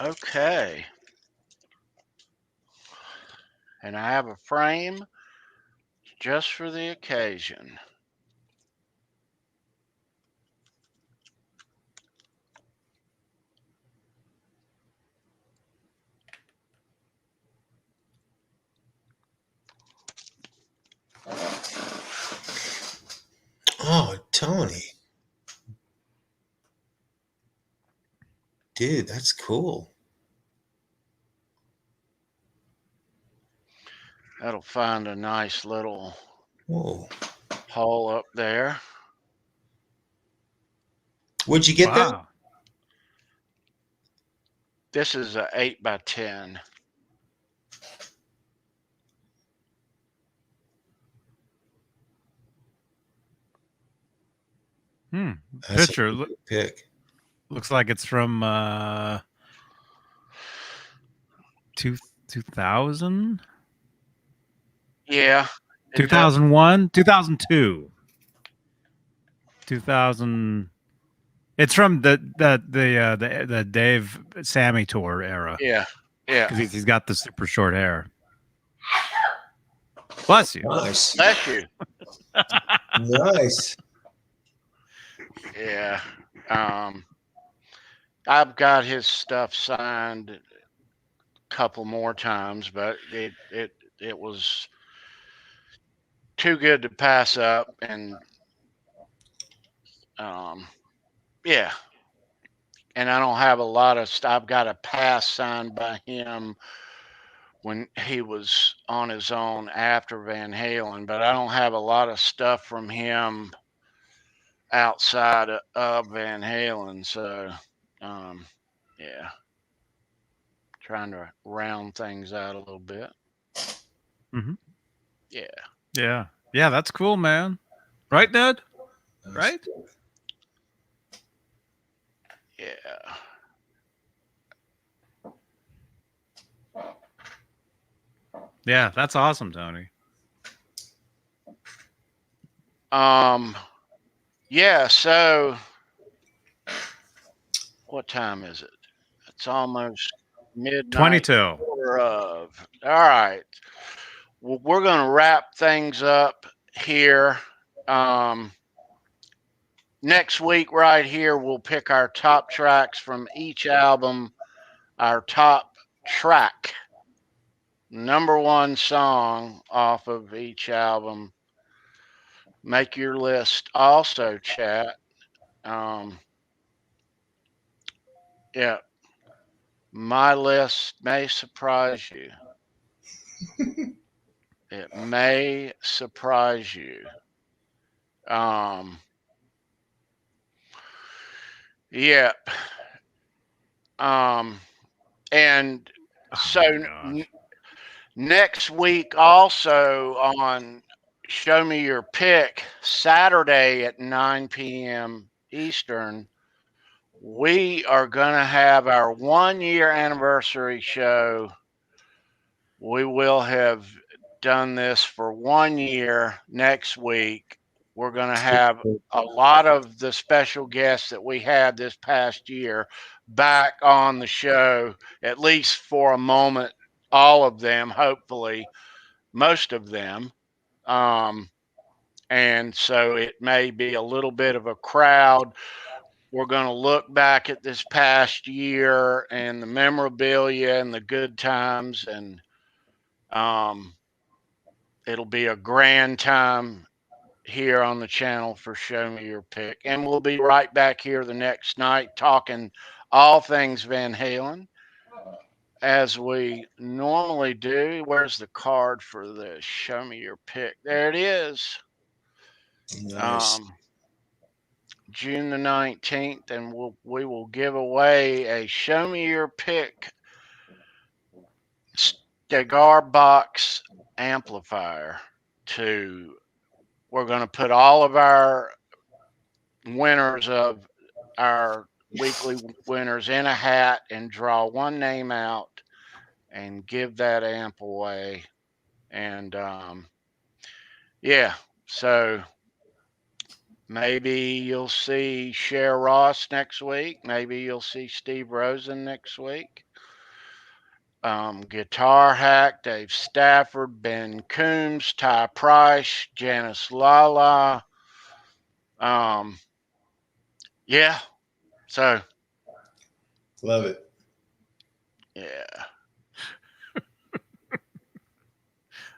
Okay. And I have a frame just for the occasion. Oh, Tony. Dude, that's cool. That'll find a nice little Whoa. hole up there. Where'd you get that? Wow. This is a 8x10. That's Picture a good pick. looks like it's from 2000, Yeah. 2001, 2002, 2000. It's from the Dave Sammy tour era. Yeah. Yeah. Because he's got the super short hair. Bless you. Nice. Bless you. Nice. Yeah. I've got his stuff signed a couple more times, but it was too good to pass up, and yeah. And I don't have a lot of stuff. I've got a pass signed by him when he was on his own after Van Halen, but I don't have a lot of stuff from him outside of Van Halen. So, yeah, trying to round things out a little bit. Mm-hmm. Yeah. Yeah. Yeah, that's cool, man. Right, Ned? Right? Yeah. Yeah, that's awesome, Tony. Yeah, so what time is it? It's almost midnight. 22. All right. Well, we're going to wrap things up here. Next week, right here, we'll pick our top tracks from each album, our top track, #1 song off of each album. Make your list also, chat. Yeah, my list may surprise you. It may surprise you. Yeah. And so next week also on Show Me Your Pick, Saturday at 9 p.m. Eastern, we are going to have our 1-year anniversary show. We will have done this for 1 year next week. We're going to have a lot of the special guests that we had this past year back on the show, at least for a moment, all of them, hopefully, most of them. And so it may be a little bit of a crowd. We're going to look back at this past year and the memorabilia and the good times, and it'll be a grand time here on the channel for Show Me Your Pick. And we'll be right back here the next night talking all things Van Halen as we normally do. Where's the card for the Show Me Your Pick? There it is. Nice. June the 19th, and we will give away a Show Me Your Pick Cigar box amplifier we're going to put all of our winners of our weekly winners in a hat and draw one name out and give that amp away. And yeah, so maybe you'll see Cher Ross next week. Maybe you'll see Steve Rosen next week. Guitar Hack, Dave Stafford, Ben Coombs, Ty Price, Janice Lala. Yeah. So. Love it. Yeah.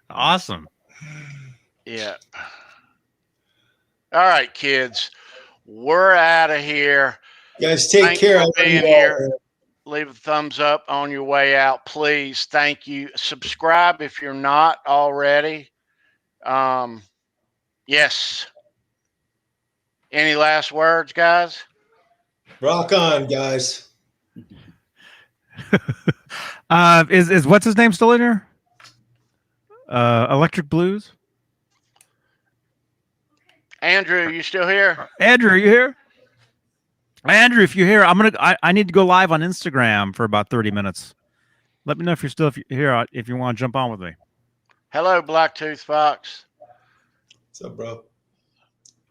Awesome. Yeah. All right, kids. We're out of here. Guys, take Thanks care. for being here. Leave a thumbs up on your way out, please. Thank you. Subscribe if you're not already. Yes. Any last words, guys? Rock on, guys. Is what's his name still in here? Electric Blues. Andrew, you still here? Andrew, are you here? Andrew, if you're here, I need to go live on Instagram for about 30 minutes. Let me know if you're here, if you want to jump on with me. Hello, Blacktooth Fox. What's up, bro?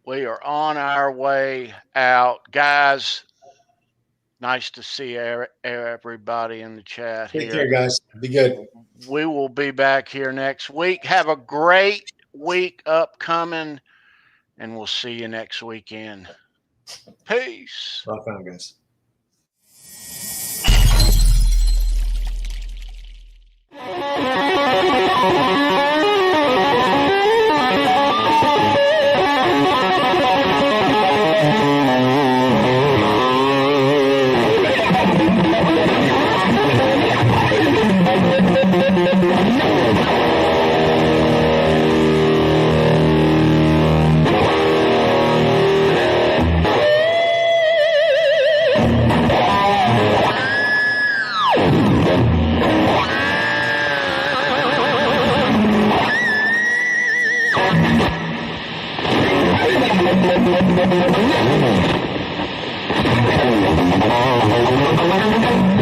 We are on our way out. Guys, nice to see everybody in the chat here. Take care, guys. Be good. We will be back here next week. Have a great week upcoming, and we'll see you next weekend. Peace. Rock on, guys. Thank you.